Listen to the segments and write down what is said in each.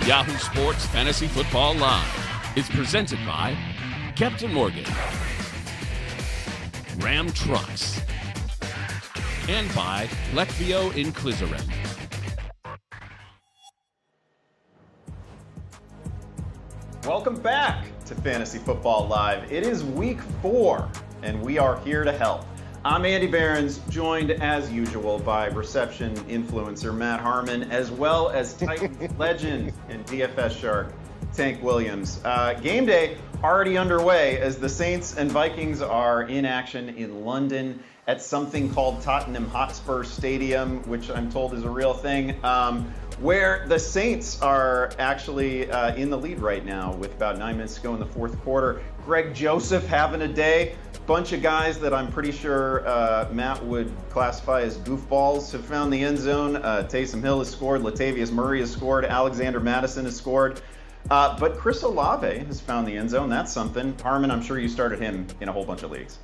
Yahoo Sports Fantasy Football Live is presented by Captain Morgan, Ram Trucks, and by Lecvio in Clizerin. Welcome back to Fantasy Football Live. It is week 4, and we are here to help. I'm Andy Behrens, joined as usual by reception influencer Matt Harmon, as well as Titans legend and DFS shark Tank Williams. Game day already underway as the Saints and Vikings are in action in London at something called Tottenham Hotspur Stadium, which I'm told is a real thing, where the Saints are actually in the lead right now with about 9 minutes to go in the fourth quarter. Greg Joseph having a day. Bunch of guys that I'm pretty sure Matt would classify as goofballs have found the end zone. Taysom Hill has scored. Latavius Murray has scored. Alexander Mattison has scored. But Chris Olave has found the end zone. That's something. Harmon, I'm sure you started him in a whole bunch of leagues.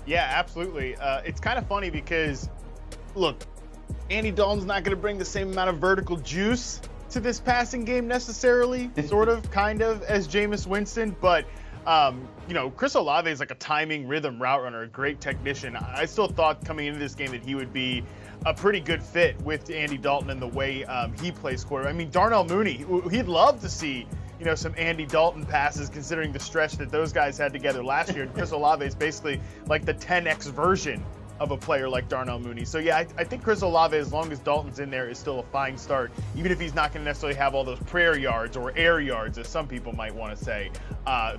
Yeah, absolutely. It's kind of funny because, look, Andy Dalton's not going to bring the same amount of vertical juice to this passing game necessarily, sort of, kind of, as Jameis Winston, but Chris Olave is like a timing rhythm route runner, a great technician. I still thought coming into this game that he would be a pretty good fit with Andy Dalton and the way he plays quarterback. I mean, Darnell Mooney, he'd love to see, some Andy Dalton passes considering the stretch that those guys had together last year. And Chris Olave is basically like the 10X version of a player like Darnell Mooney. So yeah, I think Chris Olave, as long as Dalton's in there, is still a fine start, even if he's not going to necessarily have all those prayer yards or air yards, as some people might want to say,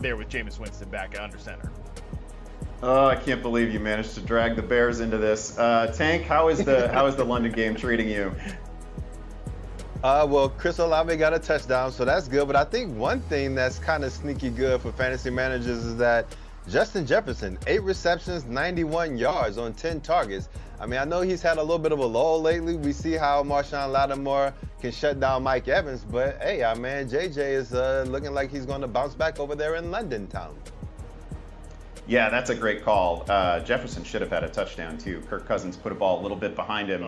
there with Jameis Winston back at under center. Oh, I can't believe you managed to drag the Bears into this. Tank, how is the London game treating you? Well, Chris Olave got a touchdown, so that's good. But I think one thing that's kind of sneaky good for fantasy managers is that Justin Jefferson, 8 receptions, 91 yards on 10 targets. I mean, I know he's had a little bit of a lull lately. We see how Marshawn Lattimore can shut down Mike Evans. But, hey, our man JJ is looking like he's going to bounce back over there in London town. Yeah, that's a great call. Jefferson should have had a touchdown, too. Kirk Cousins put a ball a little bit behind him.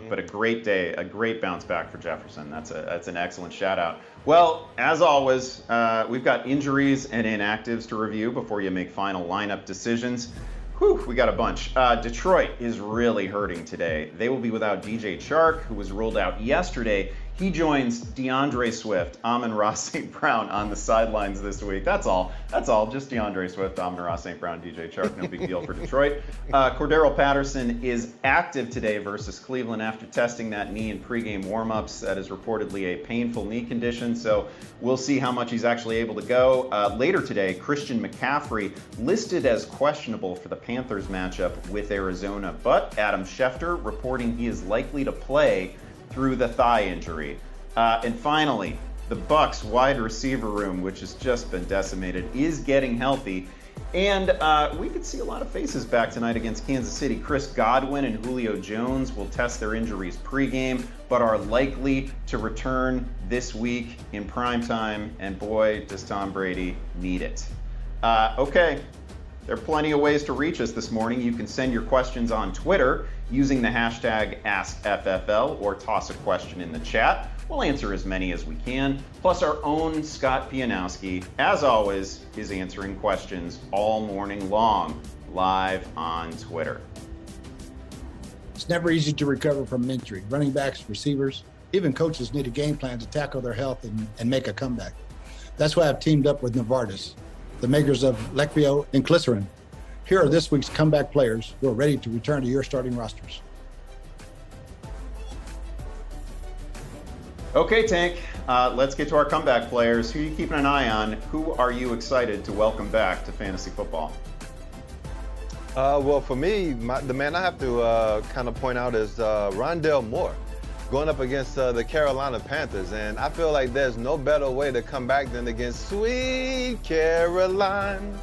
But a great day, a great bounce back for Jefferson. That's an excellent shout-out. Well, as always, we've got injuries and inactives to review before you make final lineup decisions. Whew, we got a bunch. Detroit is really hurting today. They will be without DJ Chark, who was ruled out yesterday. He joins DeAndre Swift, Amon-Ra St. Brown on the sidelines this week. That's all. Just DeAndre Swift, Amon-Ra St. Brown, DJ Chark. No big deal for Detroit. Cordero Patterson is active today versus Cleveland after testing that knee in pregame warmups. That is reportedly a painful knee condition, so we'll see how much he's actually able to go. Later today, Christian McCaffrey listed as questionable for the Panthers matchup with Arizona, but Adam Schefter reporting he is likely to play through the thigh injury. And finally, the Bucs wide receiver room, which has just been decimated, is getting healthy. And we could see a lot of faces back tonight against Kansas City. Chris Godwin and Julio Jones will test their injuries pregame, but are likely to return this week in primetime. And boy, does Tom Brady need it. Okay. There are plenty of ways to reach us this morning. You can send your questions on Twitter using the hashtag AskFFL or toss a question in the chat. We'll answer as many as we can. Plus, our own Scott Pianowski, as always, is answering questions all morning long, live on Twitter. It's never easy to recover from injury. Running backs, receivers, even coaches need a game plan to tackle their health and make a comeback. That's why I've teamed up with Novartis, the makers of Lecvio and Clizerin. Here are this week's comeback players who are ready to return to your starting rosters. Okay, Tank, let's get to our comeback players. Who are you keeping an eye on? Who are you excited to welcome back to fantasy football? Well, for me, the man I have to kind of point out is Rondale Moore, going up against the Carolina Panthers. And I feel like there's no better way to come back than against sweet Caroline.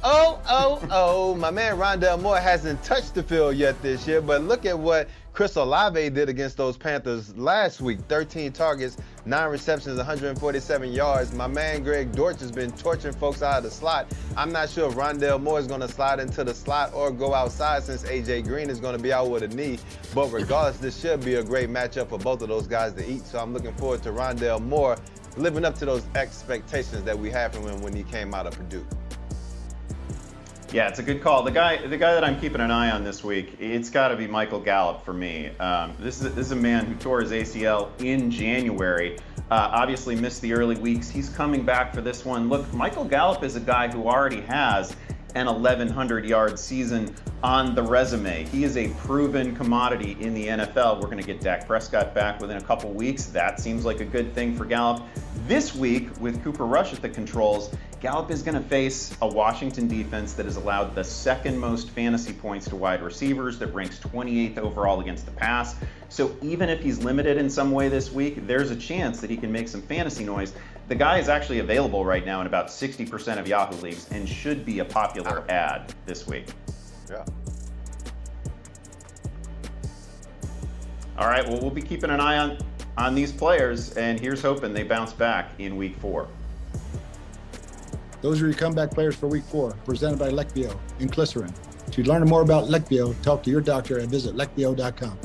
Oh, my man Rondale Moore hasn't touched the field yet this year, but look at what Chris Olave did against those Panthers last week. 13 targets, 9 receptions, 147 yards. My man Greg Dortch has been torching folks out of the slot. I'm not sure if Rondale Moore is going to slide into the slot or go outside since A.J. Green is going to be out with a knee. But regardless, this should be a great matchup for both of those guys to eat. So I'm looking forward to Rondale Moore living up to those expectations that we had from him when he came out of Purdue. Yeah, it's a good call. The guy that I'm keeping an eye on this week, it's got to be Michael Gallup for me. This is a man who tore his ACL in January. Obviously missed the early weeks. He's coming back for this one. Look, Michael Gallup is a guy who already has an 1,100-yard season on the resume. He is a proven commodity in the NFL. We're going to get Dak Prescott back within a couple weeks. That seems like a good thing for Gallup. This week, with Cooper Rush at the controls, Gallup is going to face a Washington defense that has allowed the second most fantasy points to wide receivers, that ranks 28th overall against the pass. So even if he's limited in some way this week, there's a chance that he can make some fantasy noise. The guy is actually available right now in about 60% of Yahoo leagues and should be a popular ad this week. Yeah. All right, well, we'll be keeping an eye on these players, and here's hoping they bounce back in week 4. Those are your comeback players for week 4, presented by Lecvio and Glycerin. To learn more about Lecvio, talk to your doctor and visit lecvio.com.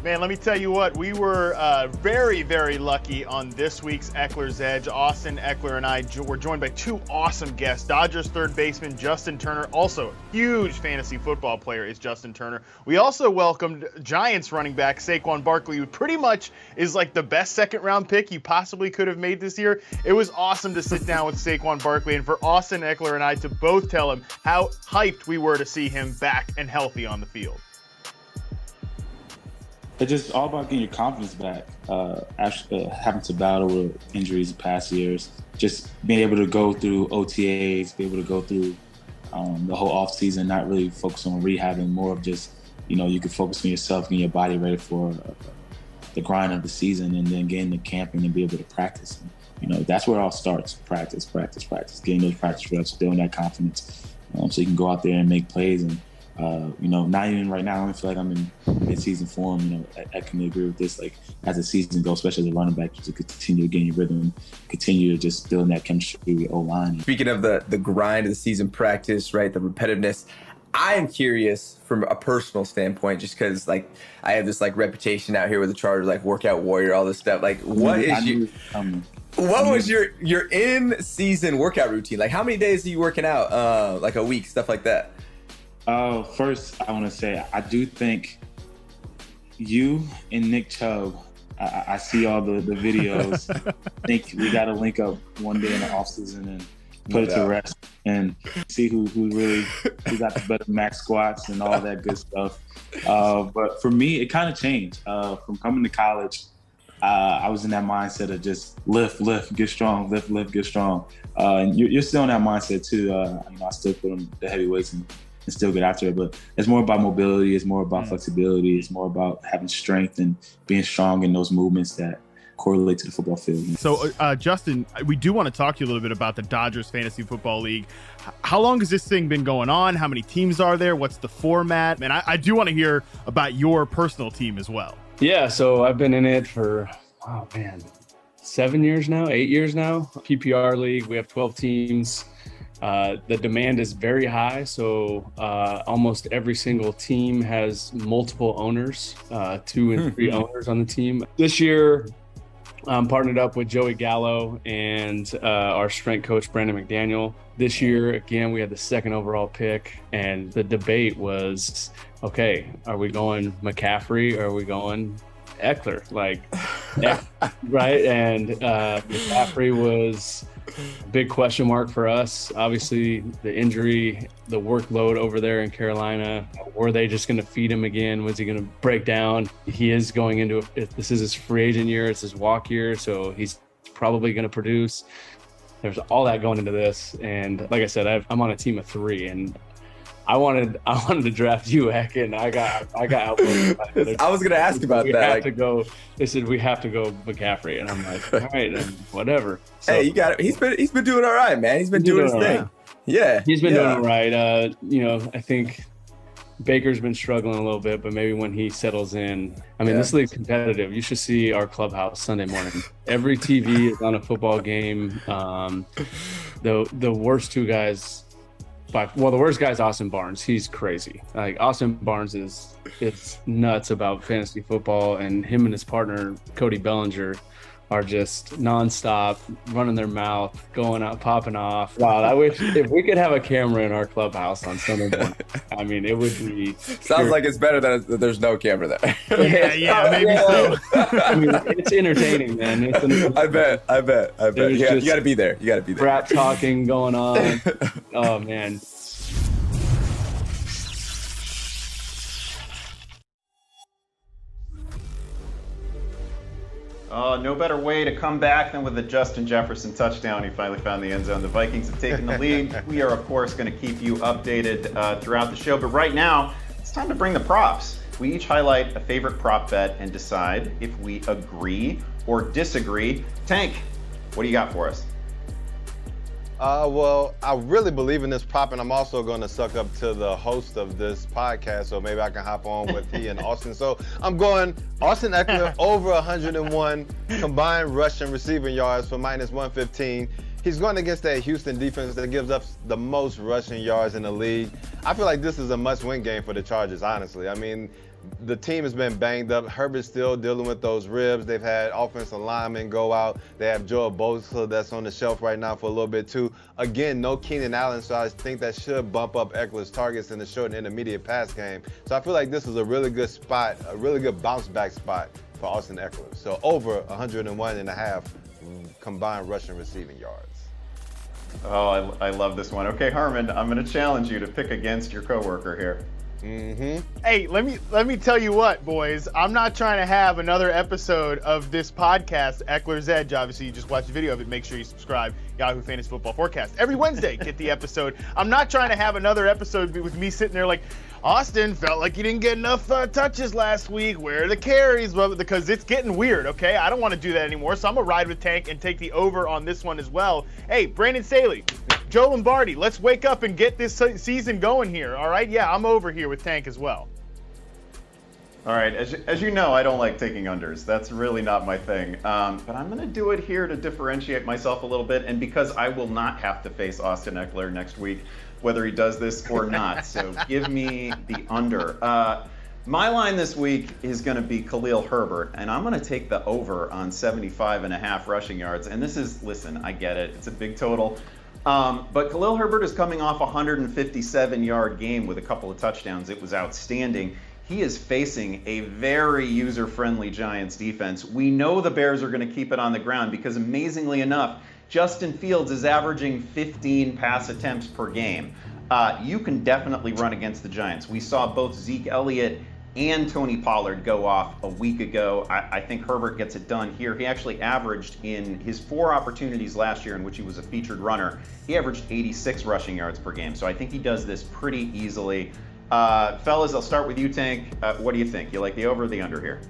Man, let me tell you what, we were very, very lucky on this week's Eckler's Edge. Austin Eckler and I were joined by 2 awesome guests. Dodgers third baseman Justin Turner, also huge fantasy football player is Justin Turner. We also welcomed Giants running back Saquon Barkley, who pretty much is like the best second-round pick you possibly could have made this year. It was awesome to sit down with Saquon Barkley and for Austin Eckler and I to both tell him how hyped we were to see him back and healthy on the field. It's just all about getting your confidence back after having to battle with injuries in past years. Just being able to go through OTAs, be able to go through the whole off season, not really focus on rehabbing, more of just, you can focus on yourself, getting your body ready for the grind of the season, and then getting to camping and be able to practice. And, that's where it all starts. Practice, getting those practice reps, building that confidence so you can go out there and make plays. And not even right now, I don't feel like I'm in mid-season form. I can agree with this. Like, as the season goes, especially as a running back, to continue to gain your rhythm, continue to just build that chemistry with your O-line. Speaking of the grind of the season, practice, right, the repetitiveness, I am curious from a personal standpoint, just because, like, I have this, like, reputation out here with the Chargers, like, workout warrior, all this stuff. Like, what was your in-season workout routine? Like, how many days are you working out, like a week, stuff like that? First, I want to say I do think you and Nick Chubb, I see all the videos. I think we got to link up one day in the offseason and put it to rest and see who got the better max squats and all that good stuff. But for me, it kind of changed. From coming to college, I was in that mindset of just lift, get strong, lift, get strong. And you're still in that mindset too. I still put on the heavy weights and still get after it, but it's more about mobility, it's more about flexibility, it's more about having strength and being strong in those movements that correlate to the football field. So, Justin, we do want to talk to you a little bit about the Dodgers Fantasy Football League. How long has this thing been going on? How many teams are there? What's the format? And I do want to hear about your personal team as well. Yeah, so I've been in it for, 7 years now, 8 years now. PPR League, we have 12 teams. The demand is very high, so almost every single team has multiple owners, 2 and 3 owners on the team. This year, I'm partnered up with Joey Gallo and our strength coach, Brandon McDaniel. This year, again, we had the 2nd overall pick, and the debate was, okay, are we going McCaffrey or are we going Eckler? Right? And McCaffrey was a big question mark for us. Obviously, the injury, the workload over there in Carolina, were they just going to feed him again? Was he going to break down? He is going into this is his free agent year. It's his walk year, so he's probably going to produce. There's all that going into this, and like I said, I'm on a team of 3, and I wanted to draft you, Eck, and I got outvoted. I was going to ask about that. They said we have to go McCaffrey, and I'm like, all right, then whatever. So, hey, you got it. He's been doing all right, man. He's been doing his thing. Yeah. He's been yeah. doing all right. I think Baker's been struggling a little bit, but maybe when he settles in, this league's competitive. You should see our clubhouse Sunday morning. Every TV is on a football game. The worst two guys, the worst guy's Austin Barnes. He's crazy. Like Austin Barnes it's nuts about fantasy football, and him and his partner Cody Bellinger are just nonstop running their mouth, going out, popping off. Wow, I wish if we could have a camera in our clubhouse on Sunday morning. It would be. Sounds like it's better that there's no camera there. Yeah, maybe so. It's entertaining, man. I bet. You got to be there. You got to be there. Rap talking going on. Oh man. No better way to come back than with a Justin Jefferson touchdown. He finally found the end zone. The Vikings have taken the lead. We are, of course, going to keep you updated throughout the show. But right now, it's time to bring the props. We each highlight a favorite prop bet and decide if we agree or disagree. Tank, what do you got for us? Well, I really believe in this prop, and I'm also going to suck up to the host of this podcast, so maybe I can hop on with he and Austin. So I'm going Austin Eckler over 101 combined rush and receiving yards for -115. He's going against that Houston defense that gives up the most rushing yards in the league. I feel like this is a must-win game for the Chargers, honestly. The team has been banged up. Herbert's still dealing with those ribs. They've had offensive linemen go out. They have Joe Bosa that's on the shelf right now for a little bit too. Again, no Keenan Allen, so I think that should bump up Eckler's targets in the short and intermediate pass game. So I feel like this is a really good spot, a really good bounce back spot for Austin Eckler. So over 101.5 combined rushing receiving yards. Oh, I love this one. Okay, Harmon, I'm going to challenge you to pick against your coworker here. Hey, let me tell you what, boys. I'm not trying to have another episode of this podcast, Eckler's Edge. Obviously, you just watched the video of it. Make sure you subscribe. Yahoo Fantasy Football Forecast. Every Wednesday, get the episode. I'm not trying to have another episode with me sitting there like, Austin felt like he didn't get enough touches last week. Where are the carries? Well, because it's getting weird, okay? I don't want to do that anymore, so I'm going to ride with Tank and take the over on this one as well. Hey, Brandon Staley, Joe Lombardi, let's wake up and get this season going here, all right? Yeah, I'm over here with Tank as well. All right, as you know, I don't like taking unders. That's really not my thing. But I'm going to do it here to differentiate myself a little bit, and because I will not have to face Austin Eckler next week, whether he does this or not. So give me the under. My line this week is going to be Khalil Herbert, and I'm going to take the over on 75.5 rushing yards. And this is, listen, I get it. It's a big total. But Khalil Herbert is coming off a 157-yard game with a couple of touchdowns. It was outstanding. He is facing a very user-friendly Giants defense. We know the Bears are going to keep it on the ground because, amazingly enough, Justin Fields is averaging 15 pass attempts per game. You can definitely run against the Giants. We saw both Zeke Elliott and Tony Pollard go off a week ago. I think Herbert gets it done here. He actually averaged in his 4 opportunities last year in which he was a featured runner, he averaged 86 rushing yards per game. So I think he does this pretty easily. Fellas, I'll start with you, Tank. What do you think? You like the over or the under here?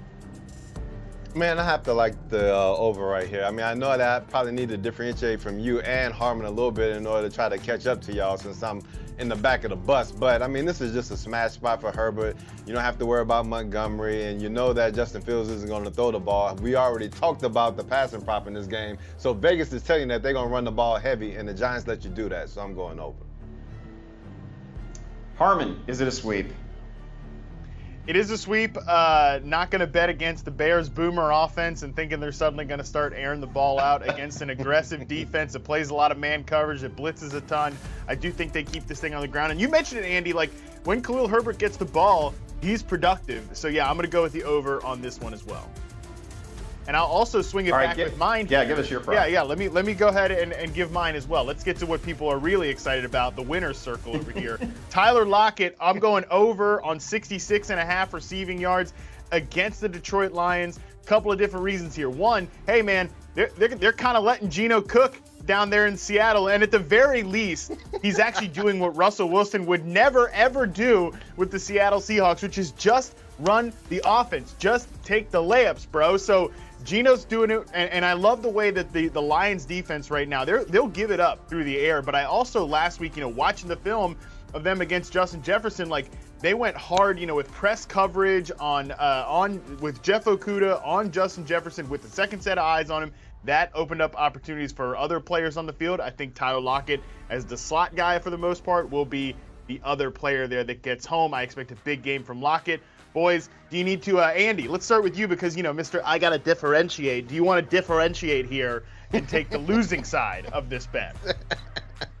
Man, I have to like the over right here. I know that I probably need to differentiate from you and Harmon a little bit in order to try to catch up to y'all since I'm in the back of the bus. But, this is just a smash spot for Herbert. You don't have to worry about Montgomery, and you know that Justin Fields isn't going to throw the ball. We already talked about the passing prop in this game. So Vegas is telling you that they're going to run the ball heavy, and the Giants let you do that. So I'm going over. Harmon, is it a sweep? It is a sweep. Not going to bet against the Bears' boomer offense and thinking they're suddenly going to start airing the ball out against an aggressive defense that plays a lot of man coverage, that blitzes a ton. I do think they keep this thing on the ground. And you mentioned it, Andy, like when Khalil Herbert gets the ball, he's productive. So, yeah, I'm going to go with the over on this one as well. And I'll also swing it back with mine. Yeah, give us your prop. Yeah. Let me go ahead and give mine as well. Let's get to what people are really excited about, the winner's circle over here. Tyler Lockett, I'm going over on 66.5 receiving yards against the Detroit Lions. Couple of different reasons here. One, hey man, they're kind of letting Geno cook down there in Seattle, and at the very least, he's actually doing what Russell Wilson would never ever do with the Seattle Seahawks, which is just run the offense, just take the layups, bro. So Geno's doing it, and I love the way that the Lions defense right now, they'll give it up through the air. But I also last week, watching the film of them against Justin Jefferson, like they went hard, with press coverage on with Jeff Okudah on Justin Jefferson with the second set of eyes on him. That opened up opportunities for other players on the field. I think Tyler Lockett, as the slot guy for the most part, will be the other player there that gets home. I expect a big game from Lockett. Boys, do you need to, Andy, let's start with you because, Mr. I got to differentiate. Do you want to differentiate here and take the losing side of this bet?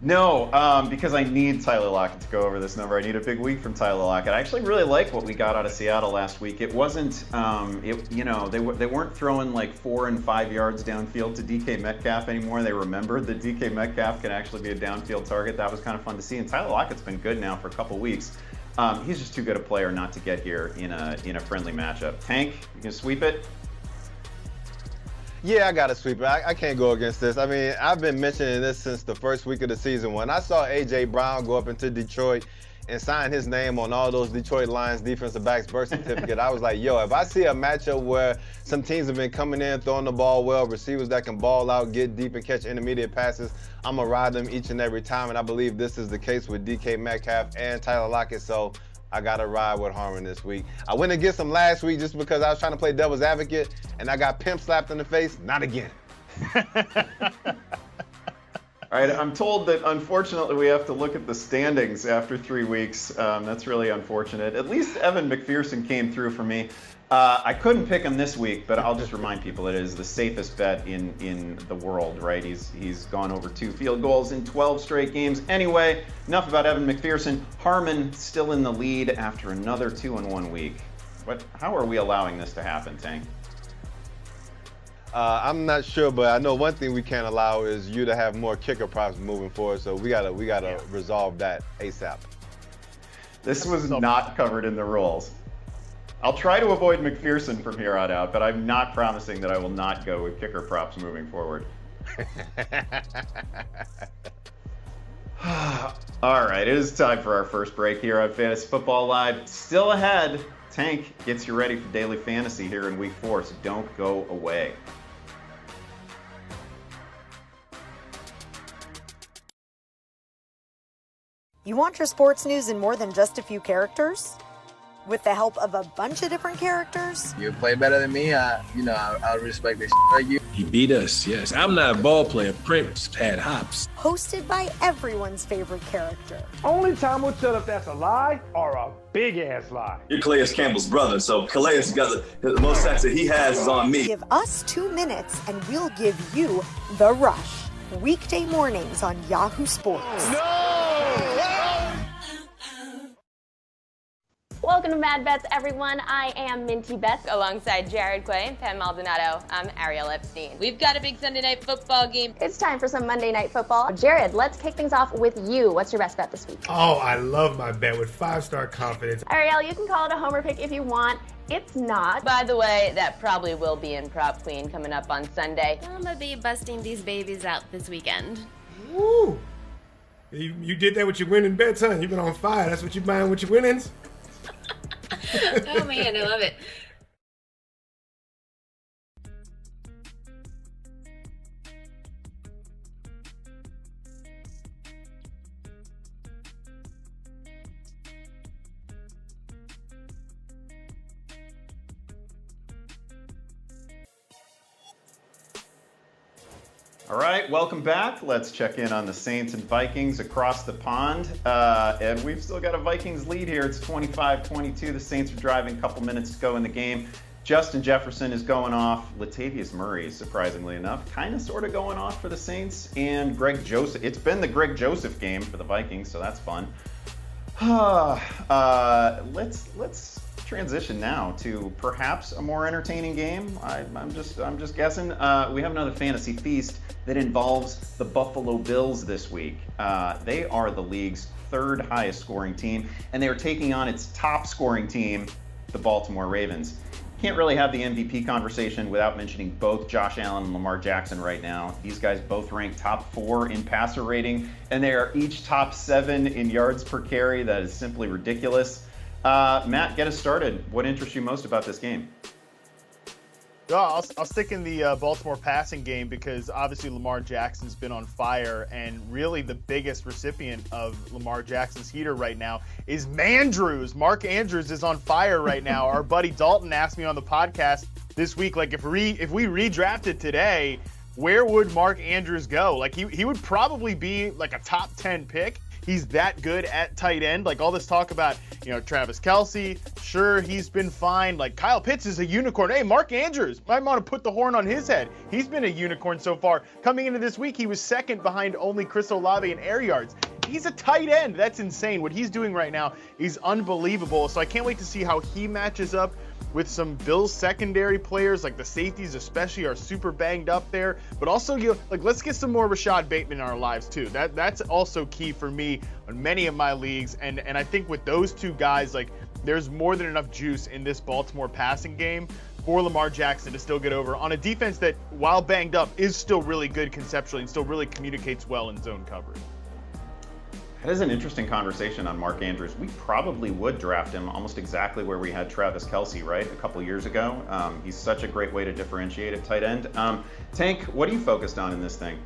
No, because I need Tyler Lockett to go over this number. I need a big week from Tyler Lockett. I actually really like what we got out of Seattle last week. It wasn't, they weren't throwing like 4 and 5 yards downfield to DK Metcalf anymore. They remembered that DK Metcalf can actually be a downfield target. That was kind of fun to see. And Tyler Lockett's been good now for a couple weeks. He's just too good a player not to get here in a friendly matchup. Tank, you can sweep it. Yeah, I got to sweep it. I can't go against this. I mean, I've been mentioning this since the first week of the season. When I saw A.J. Brown go up into Detroit and sign his name on all those Detroit Lions defensive backs' birth certificate, I was like, yo, if I see a matchup where some teams have been coming in, throwing the ball well, receivers that can ball out, get deep, and catch intermediate passes, I'm going to ride them each and every time. And I believe this is the case with DK Metcalf and Tyler Lockett. So I got to ride with Harmon this week. I went against him last week just because I was trying to play devil's advocate, and I got pimp slapped in the face. Not again. All right, I'm told that unfortunately we have to look at the standings after 3 weeks. That's really unfortunate. At least Evan McPherson came through for me. I couldn't pick him this week, but I'll just remind people it is the safest bet in the world, right? He's gone over 2 field goals in 12 straight games. Anyway, enough about Evan McPherson. Harmon still in the lead after another 2-1 week. How are we allowing this to happen, Tank? I'm not sure, but I know one thing we can't allow is you to have more kicker props moving forward. So we gotta resolve that ASAP. This was not covered in the rules. I'll try to avoid McPherson from here on out, but I'm not promising that I will not go with kicker props moving forward. All right, it is time for our first break here on Fantasy Football Live. Still ahead, Tank gets you ready for daily fantasy here in week 4, so don't go away. You want your sports news in more than just a few characters? With the help of a bunch of different characters? You play better than me, I respect this like you. He beat us, yes. I'm not a ball player. Prince had hops. Hosted by everyone's favorite character. Only time will tell if that's a lie or a big-ass lie. You're Calais Campbell's brother, so Calais got the most sacks that he has is on me. Give us 2 minutes and we'll give you The Rush. Weekday mornings on Yahoo Sports. Welcome to Mad Bets, everyone. I am Minty Beth alongside Jared Quay and Pam Maldonado. I'm Ariel Epstein. We've got a big Sunday night football game. It's time for some Monday night football. Jared, let's kick things off with you. What's your best bet this week? Oh, I love my bet with 5-star confidence. Ariel, you can call it a homer pick if you want. It's not. By the way, that probably will be in Prop Queen coming up on Sunday. I'm gonna be busting these babies out this weekend. Woo! You did that with your winning bets, huh? You've been on fire. That's what you're buying with your winnings? Oh man, I love it. All right, welcome back. Let's check in on the Saints and Vikings across the pond. And we've still got a Vikings lead here. It's 25-22. The Saints are driving, a couple minutes to go in the game. Justin Jefferson is going off. Latavius Murray, surprisingly enough, kind of sort of going off for the Saints. And Greg Joseph. It's been the Greg Joseph game for the Vikings, so that's fun. Let's transition now to perhaps a more entertaining game. I'm just guessing. We have another fantasy feast that involves the Buffalo Bills this week. They are the league's 3rd highest scoring team, and they are taking on its top scoring team, the Baltimore Ravens. Can't really have the MVP conversation without mentioning both Josh Allen and Lamar Jackson right now. These guys both rank top 4 in passer rating, and they are each top 7 in yards per carry. That is simply ridiculous. Matt, get us started. What interests you most about this game? I'll stick in the Baltimore passing game because obviously Lamar Jackson's been on fire, and really the biggest recipient of Lamar Jackson's heater right now is Mandrews. Mark Andrews is on fire right now. Our buddy Dalton asked me on the podcast this week, like if we redrafted today, where would Mark Andrews go? Like he would probably be like a top 10 pick. He's that good at tight end. Like all this talk about, Travis Kelce, sure, he's been fine. Like Kyle Pitts is a unicorn. Hey, Mark Andrews, might want to put the horn on his head. He's been a unicorn so far. Coming into this week, he was second behind only Chris Olave in air yards. He's a tight end. That's insane. What he's doing right now is unbelievable. So I can't wait to see how he matches up with some Bills secondary players, like the safeties especially are super banged up there. But also, let's get some more Rashad Bateman in our lives too. That's also key for me on many of my leagues. And I think with those two guys, like there's more than enough juice in this Baltimore passing game for Lamar Jackson to still get over on a defense that, while banged up, is still really good conceptually and still really communicates well in zone coverage. That is an interesting conversation on Mark Andrews. We probably would draft him almost exactly where we had Travis Kelce, right, a couple years ago. He's such a great way to differentiate at tight end. Tank, what are you focused on in this thing?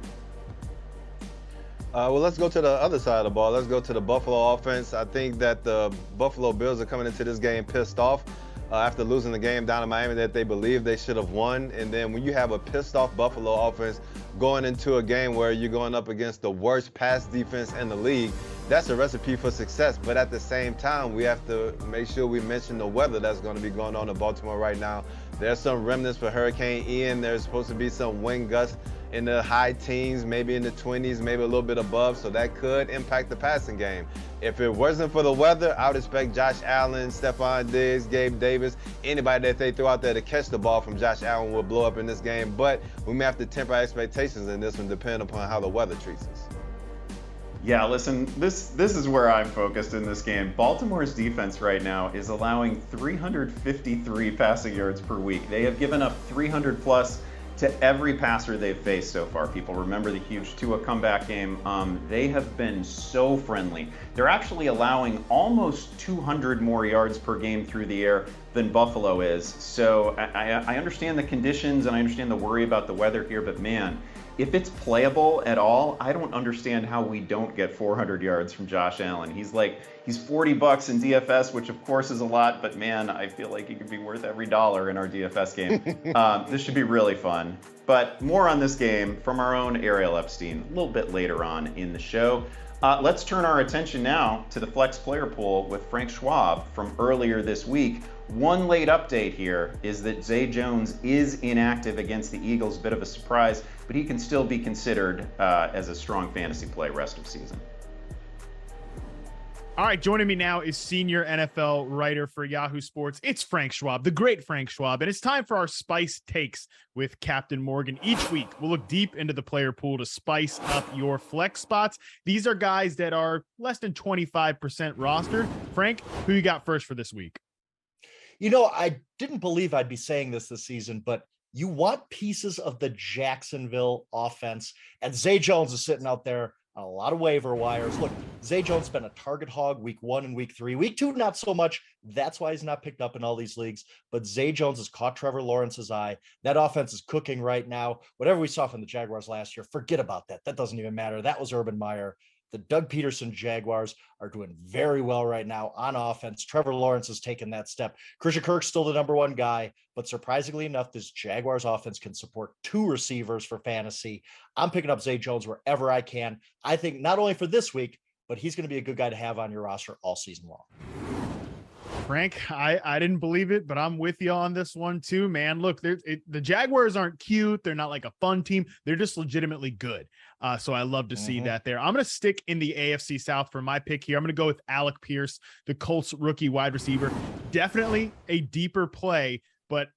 Well, let's go to the other side of the ball. Let's go to the Buffalo offense. I think that the Buffalo Bills are coming into this game pissed off after losing the game down in Miami that they believe they should have won. And then when you have a pissed off Buffalo offense going into a game where you're going up against the worst pass defense in the league, that's a recipe for success. But at the same time, we have to make sure we mention the weather that's going to be going on in Baltimore right now. There's some remnants for Hurricane Ian. There's supposed to be some wind gusts in the high teens, maybe in the 20s, maybe a little bit above, so that could impact the passing game. If it wasn't for the weather, I would expect Josh Allen, Stephon Diggs, Gabe Davis, anybody that they throw out there to catch the ball from Josh Allen will blow up in this game, but we may have to temper our expectations in this one depending upon how the weather treats us. Yeah, listen, this is where I'm focused in this game. Baltimore's defense right now is allowing 353 passing yards per week. They have given up 300 plus to every passer they've faced so far. People remember the huge Tua comeback game. They have been so friendly. They're actually allowing almost 200 more yards per game through the air than Buffalo is. So I understand the conditions and I understand the worry about the weather here, but man, if it's playable at all, I don't understand how we don't get 400 yards from Josh Allen. He's $40 in DFS, which of course is a lot, but man, I feel like he could be worth every dollar in our DFS game. This should be really fun. But more on this game from our own Ariel Epstein a little bit later on in the show. Let's turn our attention now to the flex player pool with Frank Schwab from earlier this week. One late update here is that Zay Jones is inactive against the Eagles, bit of a surprise, but he can still be considered as a strong fantasy play rest of season. All right, joining me now is senior NFL writer for Yahoo Sports. It's Frank Schwab, the great Frank Schwab, and it's time for our Spice Takes with Captain Morgan. Each week, we'll look deep into the player pool to spice up your flex spots. These are guys that are less than 25% rostered. Frank, who you got first for this week? I didn't believe I'd be saying this season, but you want pieces of the Jacksonville offense, and Zay Jones is sitting out there on a lot of waiver wires. Look, Zay Jones has been a target hog week 1 and week 3. Week 2, not so much. That's why he's not picked up in all these leagues. But Zay Jones has caught Trevor Lawrence's eye. That offense is cooking right now. Whatever we saw from the Jaguars last year, forget about that. That doesn't even matter. That was Urban Meyer. The Doug Peterson Jaguars are doing very well right now on offense. Trevor Lawrence has taken that step. Christian Kirk's still the number one guy, but surprisingly enough, this Jaguars offense can support 2 receivers for fantasy. I'm picking up Zay Jones wherever I can. I think not only for this week, but he's going to be a good guy to have on your roster all season long. Frank, I didn't believe it, but I'm with you on this one too, man. Look, the Jaguars aren't cute. They're not like a fun team. They're just legitimately good. So I love to see that there. I'm going to stick in the AFC South for my pick here. I'm going to go with Alec Pierce, the Colts rookie wide receiver. Definitely a deeper play, but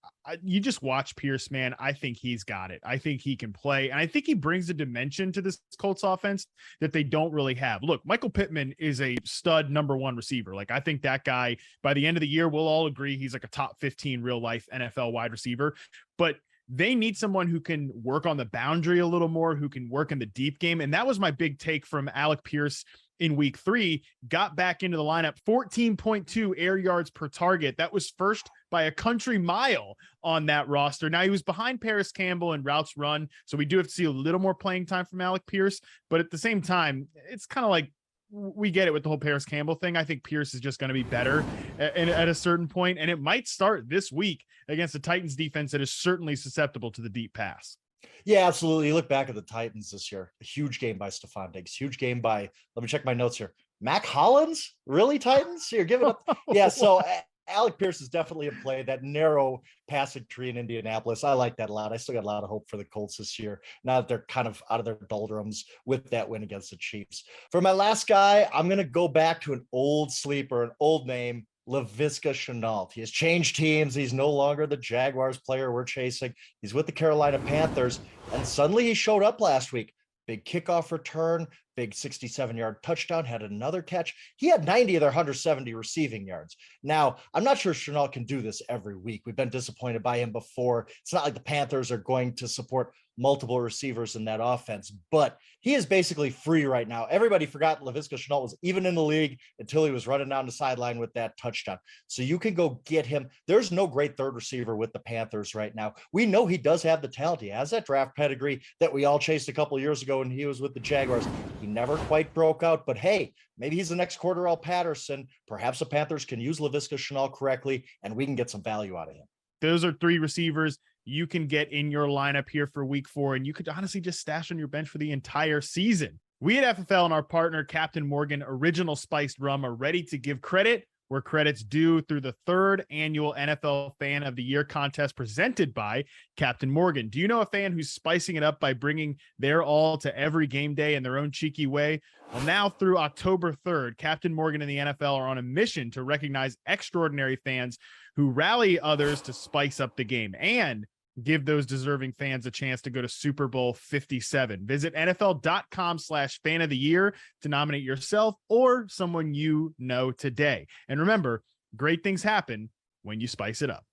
you just watch Pierce, man. I think he's got it. I think he can play. And I think he brings a dimension to this Colts offense that they don't really have. Look, Michael Pittman is a stud number 1 receiver. Like, I think that guy, by the end of the year, we'll all agree he's like a top 15 real life NFL wide receiver. But they need someone who can work on the boundary a little more, who can work in the deep game. And that was my big take from Alec Pierce in week 3, got back into the lineup, 14.2 air yards per target. That was first by a country mile on that roster. Now, he was behind Paris Campbell in routes run, so we do have to see a little more playing time from Alec Pierce, but at the same time, it's kind of like, we get it with the whole Paris Campbell thing. I think Pierce is just going to be better at a certain point, and it might start this week against the Titans defense that is certainly susceptible to the deep pass. Yeah, absolutely. You look back at the Titans this year, a huge game by Stephon Diggs, huge game by, let me check my notes here, Mac Hollins? Really, Titans? You're giving up? Yeah, so Alec Pierce is definitely in play. That narrow passing tree in Indianapolis, I like that a lot. I still got a lot of hope for the Colts this year, now that they're kind of out of their doldrums with that win against the Chiefs. For my last guy, I'm going to go back to an old sleeper, an old name, Laviska Shenault. He has changed teams. He's no longer the Jaguars player we're chasing. He's with the Carolina Panthers, and suddenly he showed up last week. Big kickoff return, big 67-yard touchdown, had another catch. He had 90 of their 170 receiving yards. Now, I'm not sure Shenault can do this every week. We've been disappointed by him before. It's not like the Panthers are going to support multiple receivers in that offense, but he is basically free right now. Everybody forgot Laviska Shenault was even in the league until he was running down the sideline with that touchdown. So you can go get him. There's no great third receiver with the Panthers right now. We know he does have the talent. He has that draft pedigree that we all chased a couple of years ago when he was with the Jaguars. He never quite broke out, but hey, maybe he's the next Cordarrelle Patterson. Perhaps the Panthers can use Laviska Shenault correctly, and we can get some value out of him. Those are 3 receivers you can get in your lineup here for week 4, and you could honestly just stash on your bench for the entire season. We at FFL and our partner, Captain Morgan Original Spiced Rum, are ready to give credit where credit's due through the 3rd annual NFL Fan of the Year contest presented by Captain Morgan. Do you know a fan who's spicing it up by bringing their all to every game day in their own cheeky way? Well, now through October 3rd, Captain Morgan and the NFL are on a mission to recognize extraordinary fans who rally others to spice up the game and give those deserving fans a chance to go to Super Bowl 57. Visit NFL.com/fan of the year to nominate yourself or someone you know today. And remember, great things happen when you spice it up.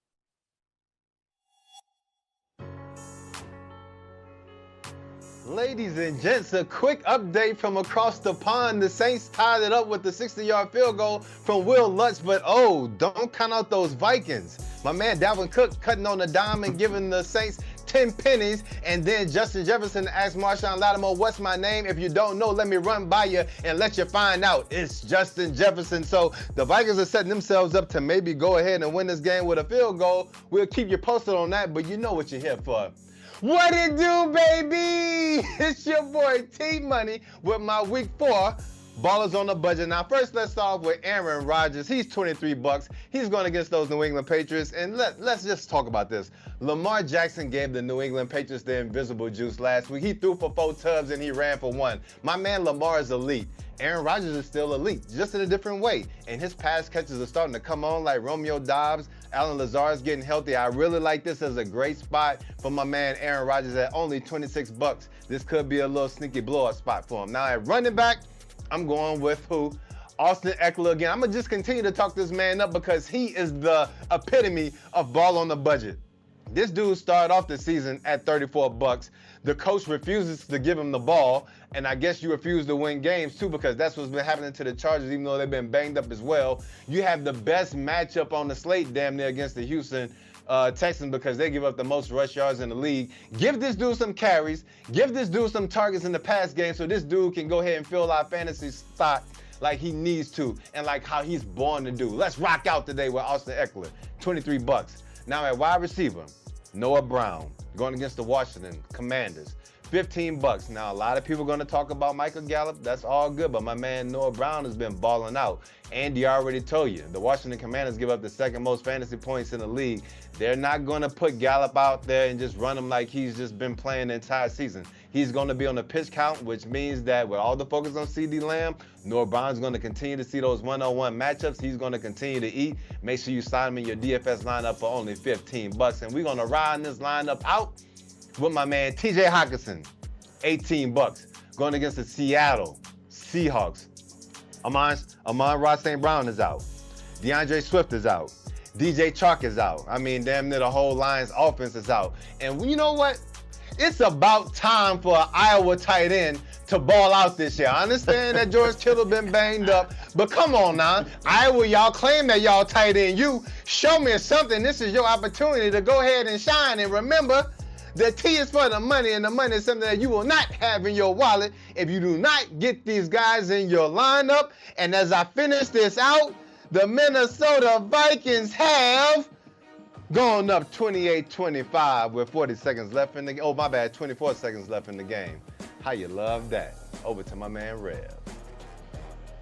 Ladies and gents, a quick update from across the pond. The Saints tied it up with the 60-yard field goal from Will Lutz, but oh, don't count out those Vikings. My man Dalvin Cook cutting on the dime and giving the Saints 10 pennies, and then Justin Jefferson asked Marshawn Lattimore, what's my name? If you don't know, let me run by you and let you find out. It's Justin Jefferson. So the Vikings are setting themselves up to maybe go ahead and win this game with a field goal. We'll keep you posted on that, but you know what you're here for. What it do, baby? It's your boy T-Money with my week 4 Ballers on the Budget. Now, first, let's start off with Aaron Rodgers. He's $23. He's going against those New England Patriots. And let's just talk about this. Lamar Jackson gave the New England Patriots the invisible juice last week. He threw for 4 tubs and he ran for 1. My man Lamar is elite. Aaron Rodgers is still elite, just in a different way. And his pass catches are starting to come on like Romeo Dobbs. Alan Lazard's getting healthy. I really like this as a great spot for my man Aaron Rodgers at only $26. This could be a little sneaky blowout spot for him. Now at running back, I'm going with who? Austin Eckler again. I'm going to just continue to talk this man up because he is the epitome of ball on the budget. This dude started off the season at $34. The coach refuses to give him the ball, and I guess you refuse to win games too because that's what's been happening to the Chargers, even though they've been banged up as well. You have the best matchup on the slate damn near against the Houston Texans because they give up the most rush yards in the league. Give this dude some carries. Give this dude some targets in the pass game so this dude can go ahead and fill our fantasy spot like he needs to and like how he's born to do. Let's rock out today with Austin Eckler, $23. Now at wide receiver, Noah Brown going against the Washington Commanders, $15. Now, a lot of people are going to talk about Michael Gallup. That's all good, but my man Noah Brown has been balling out. Andy already told you, the Washington Commanders give up the 2nd most fantasy points in the league. They're not going to put Gallup out there and just run him like he's just been playing the entire season. He's going to be on the pitch count, which means that with all the focus on CeeDee Lamb, Noah Brown's going to continue to see those one-on-one matchups. He's going to continue to eat. Make sure you sign him in your DFS lineup for only $15. And we're going to ride this lineup out with my man TJ Hockenson, $18, going against the Seattle Seahawks. Amon-Ra St. Brown is out. DeAndre Swift is out. DJ Chark is out. I mean, damn near the whole Lions offense is out. And you know what? It's about time for an Iowa tight end to ball out this year. I understand that George Kittle been banged up, but come on now. Y'all claim that y'all tight end. You show me something. This is your opportunity to go ahead and shine. And remember, the T is for the money, and the money is something that you will not have in your wallet if you do not get these guys in your lineup. And as I finish this out, the Minnesota Vikings have gone up 28-25 with 40 seconds left in the game. Oh, my bad, 24 seconds left in the game. How you love that? Over to my man, Rev.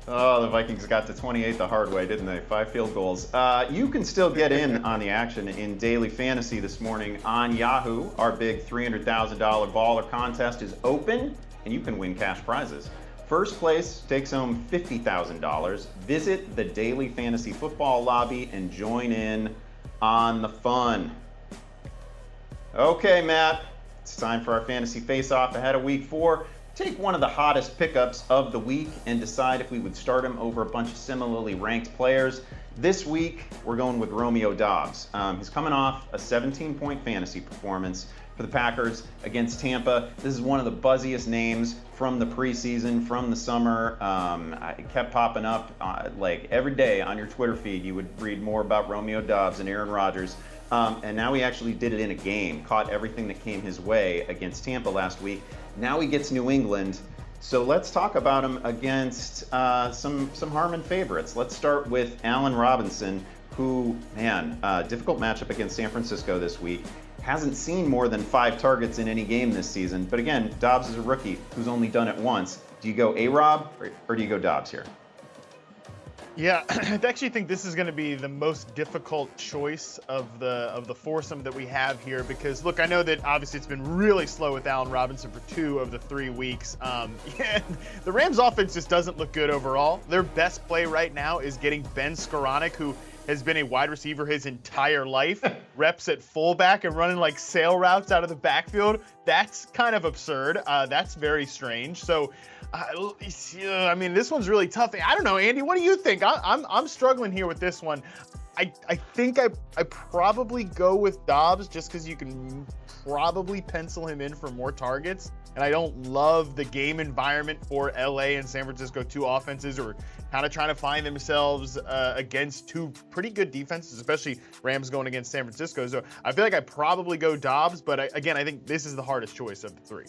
Oh, the Vikings got to 28 the hard way, didn't they? 5 field goals. You can still get in on the action in daily fantasy this morning on Yahoo. Our big $300,000 baller contest is open, and you can win cash prizes. First place takes home $50,000. Visit the Daily Fantasy Football Lobby and join in on the fun. Okay, Matt, it's time for our fantasy face-off ahead of week 4. Take one of the hottest pickups of the week and decide if we would start him over a bunch of similarly ranked players. This week, we're going with Romeo Doubs. He's coming off a 17-point fantasy performance for the Packers against Tampa. This is one of the buzziest names from the preseason, from the summer. It kept popping up like every day on your Twitter feed. You would read more about Romeo Doubs and Aaron Rodgers. And now he actually did it in a game, caught everything that came his way against Tampa last week. Now he gets New England. So let's talk about him against some Harmon favorites. Let's start with Allen Robinson, who, man, difficult matchup against San Francisco this week. Hasn't seen more than 5 targets in any game this season. But again, Doubs is a rookie who's only done it once. Do you go A-Rob or do you go Doubs here? Yeah, I actually think this is going to be the most difficult choice of the foursome that we have here because, look, I know that obviously it's been really slow with Allen Robinson for 2 of the 3 weeks. The Rams offense just doesn't look good overall. Their best play right now is getting Ben Skoranek, who has been a wide receiver his entire life, reps at fullback and running like sail routes out of the backfield. That's kind of absurd. That's very strange. So, I mean, this one's really tough. I don't know, Andy, what do you think? I'm struggling here with this one. I think I probably go with Doubs just because you can probably pencil him in for more targets. And I don't love the game environment for LA and San Francisco, 2 offenses who are kind of trying to find themselves against 2 pretty good defenses, especially Rams going against San Francisco. So I feel like I probably go Doubs, but again, I think this is the hardest choice of the 3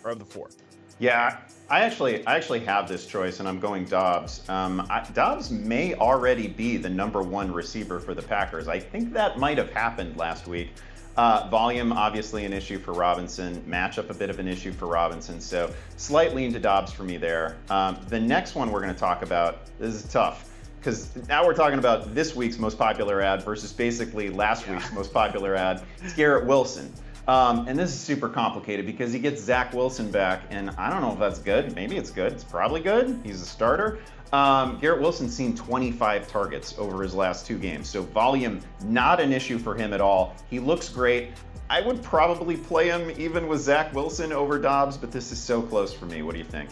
or of the 4. Yeah, I actually have this choice, and I'm going Doubs. Doubs may already be the #1 receiver for the Packers. I think that might have happened last week. Volume, obviously an issue for Robinson. Matchup, a bit of an issue for Robinson. So slightly into Doubs for me there. The next one we're going to talk about, this is tough, because now we're talking about this week's most popular ad versus basically last week's most popular ad. It's Garrett Wilson. And this is super complicated because he gets Zach Wilson back, and I don't know if that's good. Maybe it's good. It's probably good. He's a starter. Garrett Wilson's seen 25 targets over his last 2 games, so volume not an issue for him at all. He looks great. I would probably play him even with Zach Wilson over Doubs, but this is so close for me. What do you think?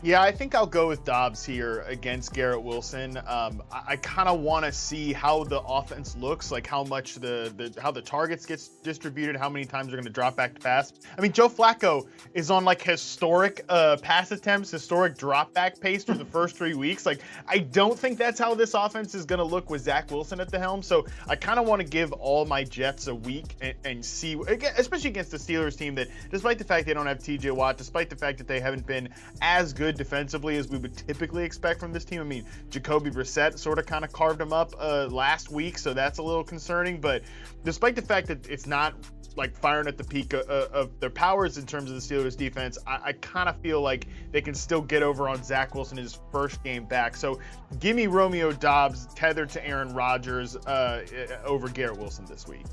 Yeah, I think I'll go with Doubs here against Garrett Wilson. I kind of want to see how the offense looks, like how much how the targets gets distributed, how many times they're going to drop back to pass. I mean, Joe Flacco is on like historic pass attempts, historic drop back pace through the first 3 weeks. Like, I don't think that's how this offense is going to look with Zach Wilson at the helm. So I kind of want to give all my Jets a week and see, especially against the Steelers team that, despite the fact they don't have TJ Watt, despite the fact that they haven't been as good defensively as we would typically expect from this team. I mean, Jacoby Brissett sort of kind of carved him up last week, so that's a little concerning. But despite the fact that it's not like firing at the peak of their powers in terms of the Steelers defense, I kind of feel like they can still get over on Zach Wilson in his first game back. So give me Romeo Doubs tethered to Aaron Rodgers over Garrett Wilson this week.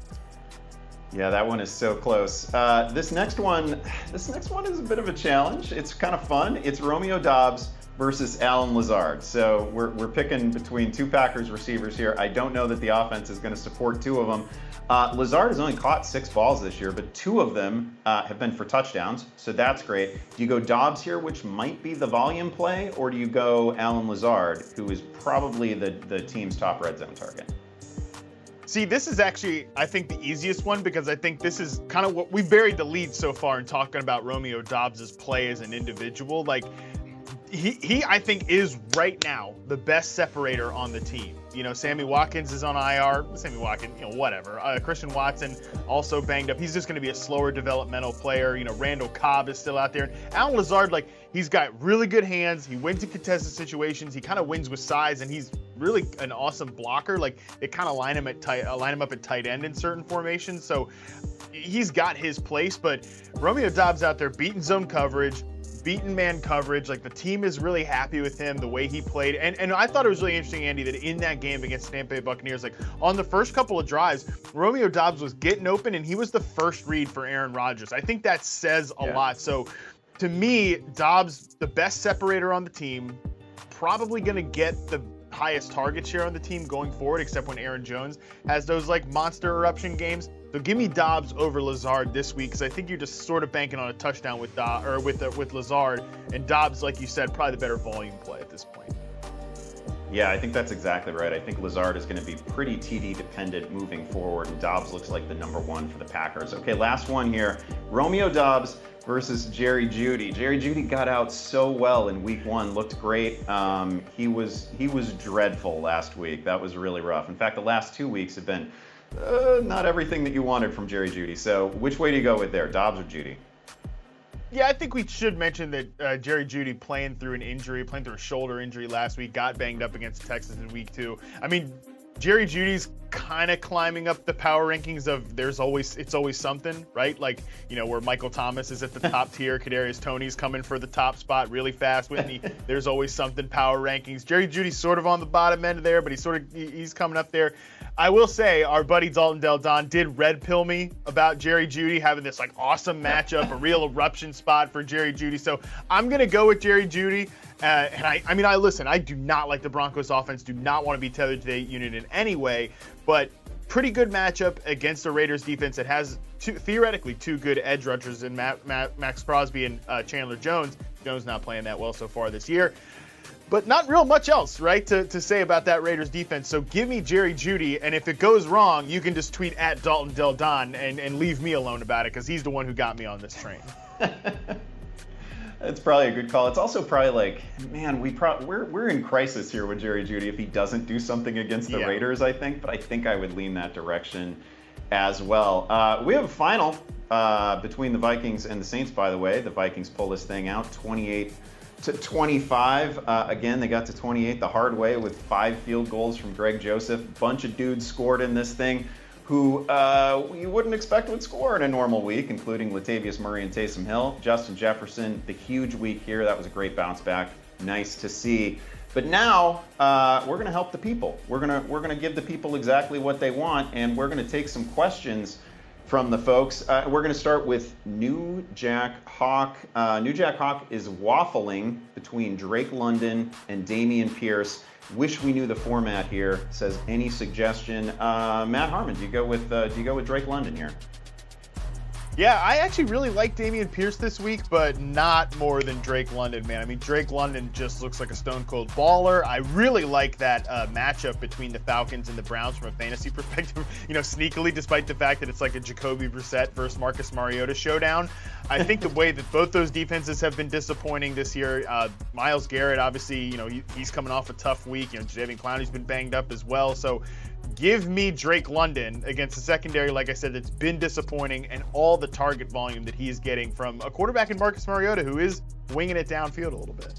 Yeah, that one is so close. This next one is a bit of a challenge. It's kind of fun. It's Romeo Doubs versus Allen Lazard. So we're picking between 2 Packers receivers here. I don't know that the offense is going to support 2 of them. Lazard has only caught 6 balls this year, but 2 of them have been for touchdowns, so that's great. Do you go Doubs here, which might be the volume play, or do you go Allen Lazard, who is probably the team's top red zone target? See, this is actually, I think, the easiest one because I think this is kind of what we buried the lead so far in talking about Romeo Dobbs' play as an individual. Like, he I think, is right now the best separator on the team. You know, Sammy Watkins is on IR. Sammy Watkins, you know, whatever. Christian Watson also banged up. He's just going to be a slower developmental player. You know, Randall Cobb is still out there. And Alan Lazard, like, he's got really good hands. He wins in contested situations. He kind of wins with size, and he's really an awesome blocker. Like, they kind of line him up at tight end in certain formations. So he's got his place. But Romeo Dobbs out there beating zone coverage, beaten man coverage. Like, the team is really happy with him, the way he played. And I thought it was really interesting, Andy, that in that game against Tampa Bay Buccaneers, like, on the first couple of drives, Romeo Dobbs was getting open, and he was the first read for Aaron Rodgers. I think that says a lot. So to me, Dobbs, the best separator on the team, probably going to get the highest target share on the team going forward, except when Aaron Jones has those, like, monster eruption games. So give me Dobbs over Lazard this week, because I think you're just sort of banking on a touchdown with Lazard, and Dobbs, like you said, probably the better volume play at this point. Yeah, I think that's exactly right. I think Lazard is going to be pretty TD dependent moving forward, and Dobbs looks like the #1 for the Packers. Okay, last one here. Romeo Dobbs versus Jerry Jeudy. Jerry Jeudy got out so well in week 1, looked great. He was dreadful last week. That was really rough. In fact, the last 2 weeks have been not everything that you wanted from Jerry Jeudy. So which way do you go with there, Dobbs or Jeudy? Yeah, I think we should mention that Jerry Jeudy playing through a shoulder injury last week, got banged up against Texas in week 2. I mean, Jerry Jeudy's kind of climbing up the power rankings of it's always something, right? Like, you know, where Michael Thomas is at the top tier, Kadarius Toney's coming for the top spot really fast. Whitney, there's always something power rankings. Jerry Jeudy's sort of on the bottom end of there, but he's coming up there. I will say our buddy Dalton Del Don did red pill me about Jerry Jeudy having this, like, awesome matchup, a real eruption spot for Jerry Jeudy. So I'm going to go with Jerry Jeudy. And I do not like the Broncos offense, do not want to be tethered to the unit in any way, but pretty good matchup against the Raiders defense that has theoretically two good edge rushers in Max Crosby and Chandler Jones. Jones not playing that well so far this year. But not real much else, right, to say about that Raiders defense. So give me Jerry Jeudy, and if it goes wrong, you can just tweet at Dalton Del Don and leave me alone about it, because he's the one who got me on this train. It's probably a good call. It's also probably like, man, we're in crisis here with Jerry Jeudy if he doesn't do something against the Raiders, I think. But I think I would lean that direction as well. We have a final between the Vikings and the Saints, by the way. The Vikings pull this thing out 28-25. Again, they got to 28 the hard way with 5 field goals from Greg Joseph. Bunch of dudes scored in this thing who you wouldn't expect would score in a normal week, including Latavius Murray and Taysom Hill. Justin Jefferson, the huge week here. That was a great bounce back. Nice to see. But now we're going to help the people. We're going to give the people exactly what they want, and we're going to take some questions from the folks. We're going to start with New Jack Hawk. New Jack Hawk is waffling between Drake London and Dameon Pierce. Wish we knew the format here. Says any suggestion. Matt Harmon, do you go with Drake London here? Yeah, I actually really like Dameon Pierce this week, but not more than Drake London, man. I mean, Drake London just looks like a stone-cold baller. I really like that matchup between the Falcons and the Browns from a fantasy perspective, you know, sneakily, despite the fact that it's like a Jacoby Brissett versus Marcus Mariota showdown. I think the way that both those defenses have been disappointing this year, Myles Garrett, obviously, you know, he's coming off a tough week. You know, Jadeveon Clowney's been banged up as well. So give me Drake London against a secondary, like I said, that's been disappointing, and all the target volume that he's getting from a quarterback in Marcus Mariota, who is winging it downfield a little bit.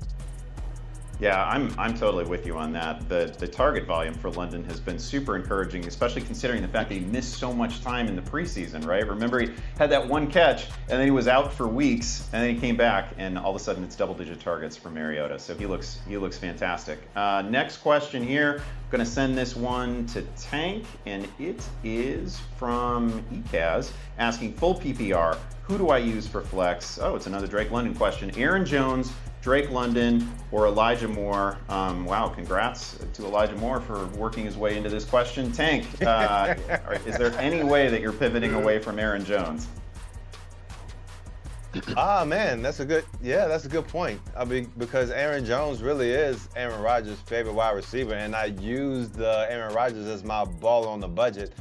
Yeah, I'm totally with you on that. The target volume for London has been super encouraging, especially considering the fact that he missed so much time in the preseason, right? Remember, he had that one catch, and then he was out for weeks, and then he came back, and all of a sudden it's double-digit targets for Mariota. So he looks fantastic. Next question here. I'm going to send this one to Tank, and it is from ECAS asking full PPR. Who do I use for flex? Oh, it's another Drake London question. Aaron Jones, Drake London, or Elijah Moore. Wow, congrats to Elijah Moore for working his way into this question. Tank, is there any way that you're pivoting away from Aaron Jones? Ah, man, that's a good point. I mean, because Aaron Jones really is Aaron Rodgers' favorite wide receiver, and I used Aaron Rodgers as my ball on the budget.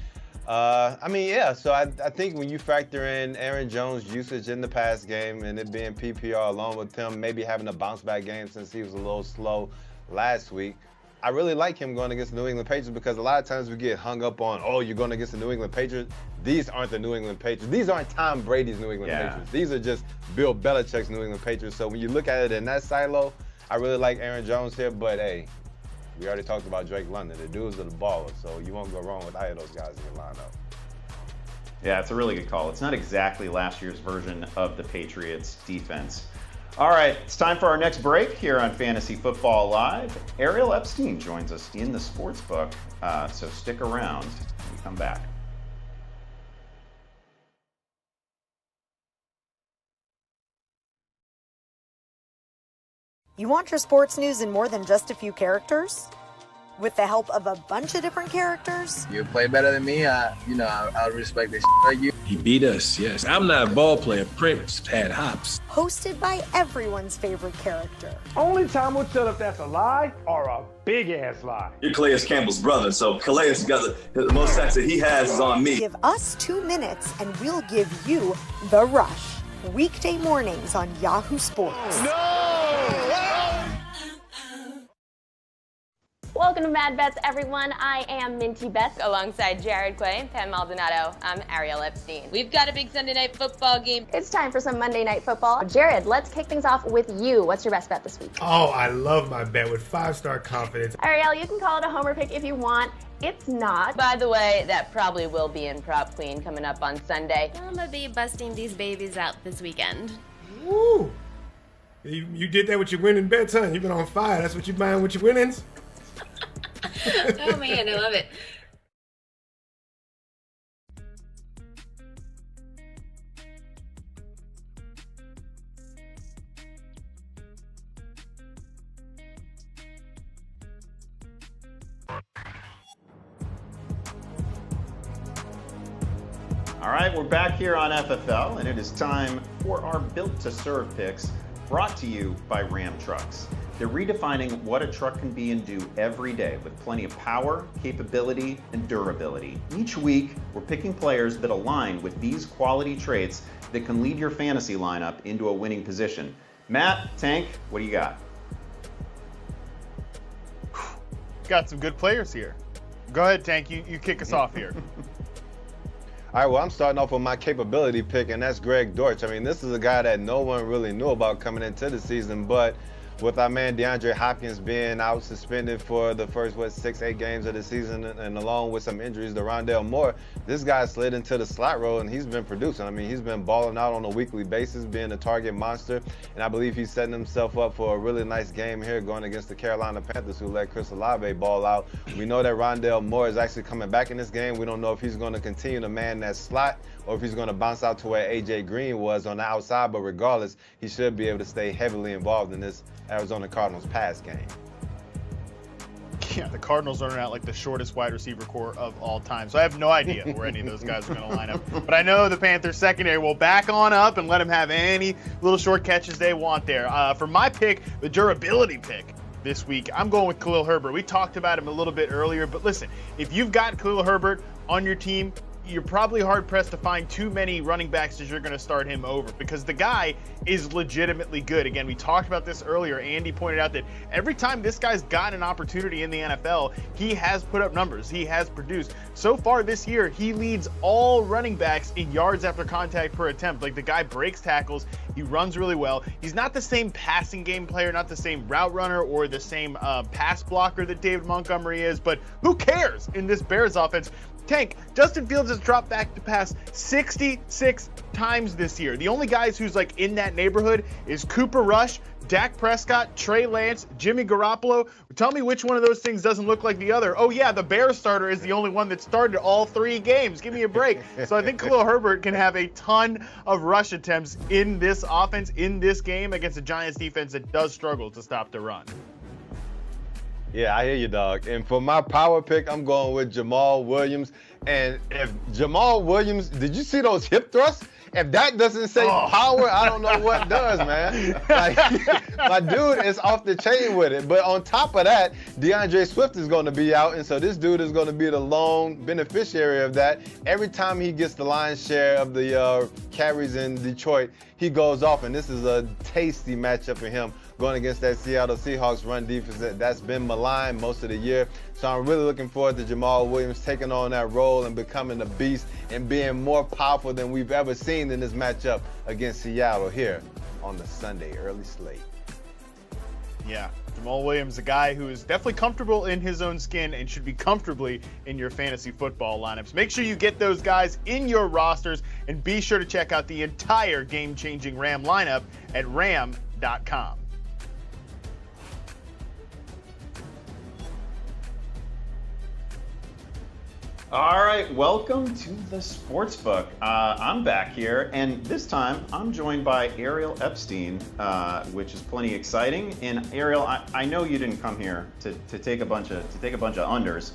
So I think when you factor in Aaron Jones' usage in the pass game and it being PPR along with him maybe having a bounce back game since he was a little slow last week, I really like him going against the New England Patriots because a lot of times we get hung up on, oh, you're going against the New England Patriots. These aren't the New England Patriots. These aren't Tom Brady's New England Patriots. These are just Bill Belichick's New England Patriots. So when you look at it in that silo, I really like Aaron Jones here. But, hey, we already talked about Drake London. The dudes are the ballers, so you won't go wrong with either of those guys in your lineup. Yeah, it's a really good call. It's not exactly last year's version of the Patriots defense. All right, it's time for our next break here on Fantasy Football Live. Ariel Epstein joins us in the Sportsbook, so stick around when we come back. You want your sports news in more than just a few characters? With the help of a bunch of different characters? You play better than me, I'll respect this like you. He beat us, yes. I'm not a ball player. Prince had hops. Hosted by everyone's favorite character. Only Tom will tell if that's a lie or a big-ass lie. You're Calais Campbell's brother, so Calais got the most sacks that he has is on me. Give us 2 minutes and we'll give you The Rush. Weekday mornings on Yahoo Sports. Welcome to Mad Bets, everyone. I am Minty Beth alongside Jared Quay, Pam Maldonado. I'm Ariel Epstein. We've got a big Sunday night football game. It's time for some Monday Night Football. Jared, let's kick things off with you. What's your best bet this week? Oh, I love my bet with 5-star confidence. Ariel, you can call it a homer pick if you want. It's not. By the way, that probably will be in Prop Queen coming up on Sunday. I'm gonna be busting these babies out this weekend. Woo! You did that with your winning bets, huh? You've been on fire. That's what you buying with your winnings? Oh man, I love it. All right, we're back here on FFL, and it is time for our Built to Serve picks, brought to you by Ram Trucks. They're redefining what a truck can be and do every day with plenty of power, capability, and durability. Each week, we're picking players that align with these quality traits that can lead your fantasy lineup into a winning position. Matt, Tank, what do you got? Got some good players here. Go ahead, Tank. You kick us off here. All right, well, I'm starting off with my capability pick, and that's Greg Dortch. I mean, this is a guy that no one really knew about coming into the season, but with our man DeAndre Hopkins being out suspended for the first, 6-8 games of the season, and along with some injuries to Rondale Moore, this guy slid into the slot role, and he's been producing. I mean, he's been balling out on a weekly basis, being a target monster, and I believe he's setting himself up for a really nice game here going against the Carolina Panthers, who let Chris Olave ball out. We know that Rondale Moore is actually coming back in this game. We don't know if he's going to continue to man that slot or if he's going to bounce out to where A.J. Green was on the outside, but regardless, he should be able to stay heavily involved in this Arizona Cardinals pass game. Yeah, the Cardinals are out like the shortest wide receiver core of all time. So I have no idea where any of those guys are going to line up. But I know the Panthers secondary will back on up and let them have any little short catches they want there. For my pick, the durability pick this week, I'm going with Khalil Herbert. We talked about him a little bit earlier, but listen, if you've got Khalil Herbert on your team, you're probably hard-pressed to find too many running backs that you're going to start him over because the guy is legitimately good. Again, we talked about this earlier. Andy pointed out that every time this guy's gotten an opportunity in the NFL, he has put up numbers. He has produced. So far this year, he leads all running backs in yards after contact per attempt. Like, the guy breaks tackles. He runs really well. He's not the same passing game player, not the same route runner or the same pass blocker that David Montgomery is, but who cares in this Bears offense? Tank, Justin Fields has dropped back to pass 66 times this year. The only guys who's like in that neighborhood is Cooper Rush, Dak Prescott, Trey Lance, Jimmy Garoppolo. Tell me which one of those things doesn't look like the other. Oh yeah, the Bears starter is the only one that started all 3 games. Give me a break. So I think Khalil Herbert can have a ton of rush attempts in this offense, in this game against a Giants defense that does struggle to stop the run. Yeah, I hear you, dog. And for my power pick, I'm going with Jamal Williams. And if Jamal Williams, did you see those hip thrusts? If that doesn't say power, I don't know what does, man. Like, my dude is off the chain with it. But on top of that, DeAndre Swift is going to be out, and so this dude is going to be the lone beneficiary of that. Every time he gets the lion's share of the carries in Detroit, he goes off, and this is a tasty matchup for him going against that Seattle Seahawks run defense that's been maligned most of the year. So I'm really looking forward to Jamal Williams taking on that role and becoming a beast and being more powerful than we've ever seen in this matchup against Seattle here on the Sunday early slate. Yeah, Jamal Williams, a guy who is definitely comfortable in his own skin and should be comfortably in your fantasy football lineups. Make sure you get those guys in your rosters, and be sure to check out the entire game-changing Ram lineup at ram.com. All right, welcome to the Sportsbook. I'm back here, and this time I'm joined by Ariel Epstein, which is plenty exciting. And Ariel, I know you didn't come here to take a bunch of unders.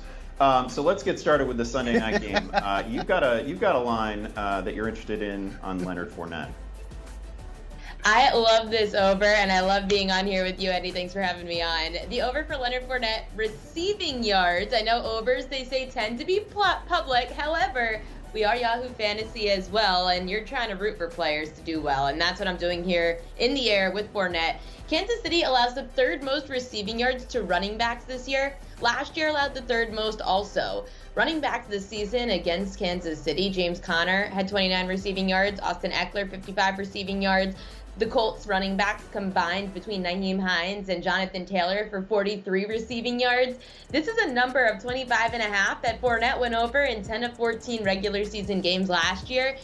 So let's get started with the Sunday night game. You've got a line that you're interested in on Leonard Fournette. I love this over, and I love being on here with you, Eddie. Thanks for having me on. The over for Leonard Fournette receiving yards. I know overs, they say, tend to be public. However, we are Yahoo Fantasy as well, and you're trying to root for players to do well, and that's what I'm doing here in the air with Fournette. Kansas City allows the third most receiving yards to running backs this year. Last year allowed the third most also. Running backs this season against Kansas City, James Conner had 29 receiving yards, Austin Eckler 55 receiving yards. The Colts running backs combined between Nyheim Hines and Jonathan Taylor for 43 receiving yards. This is a number of 25.5 that Fournette went over in 10 of 14 regular season games last year.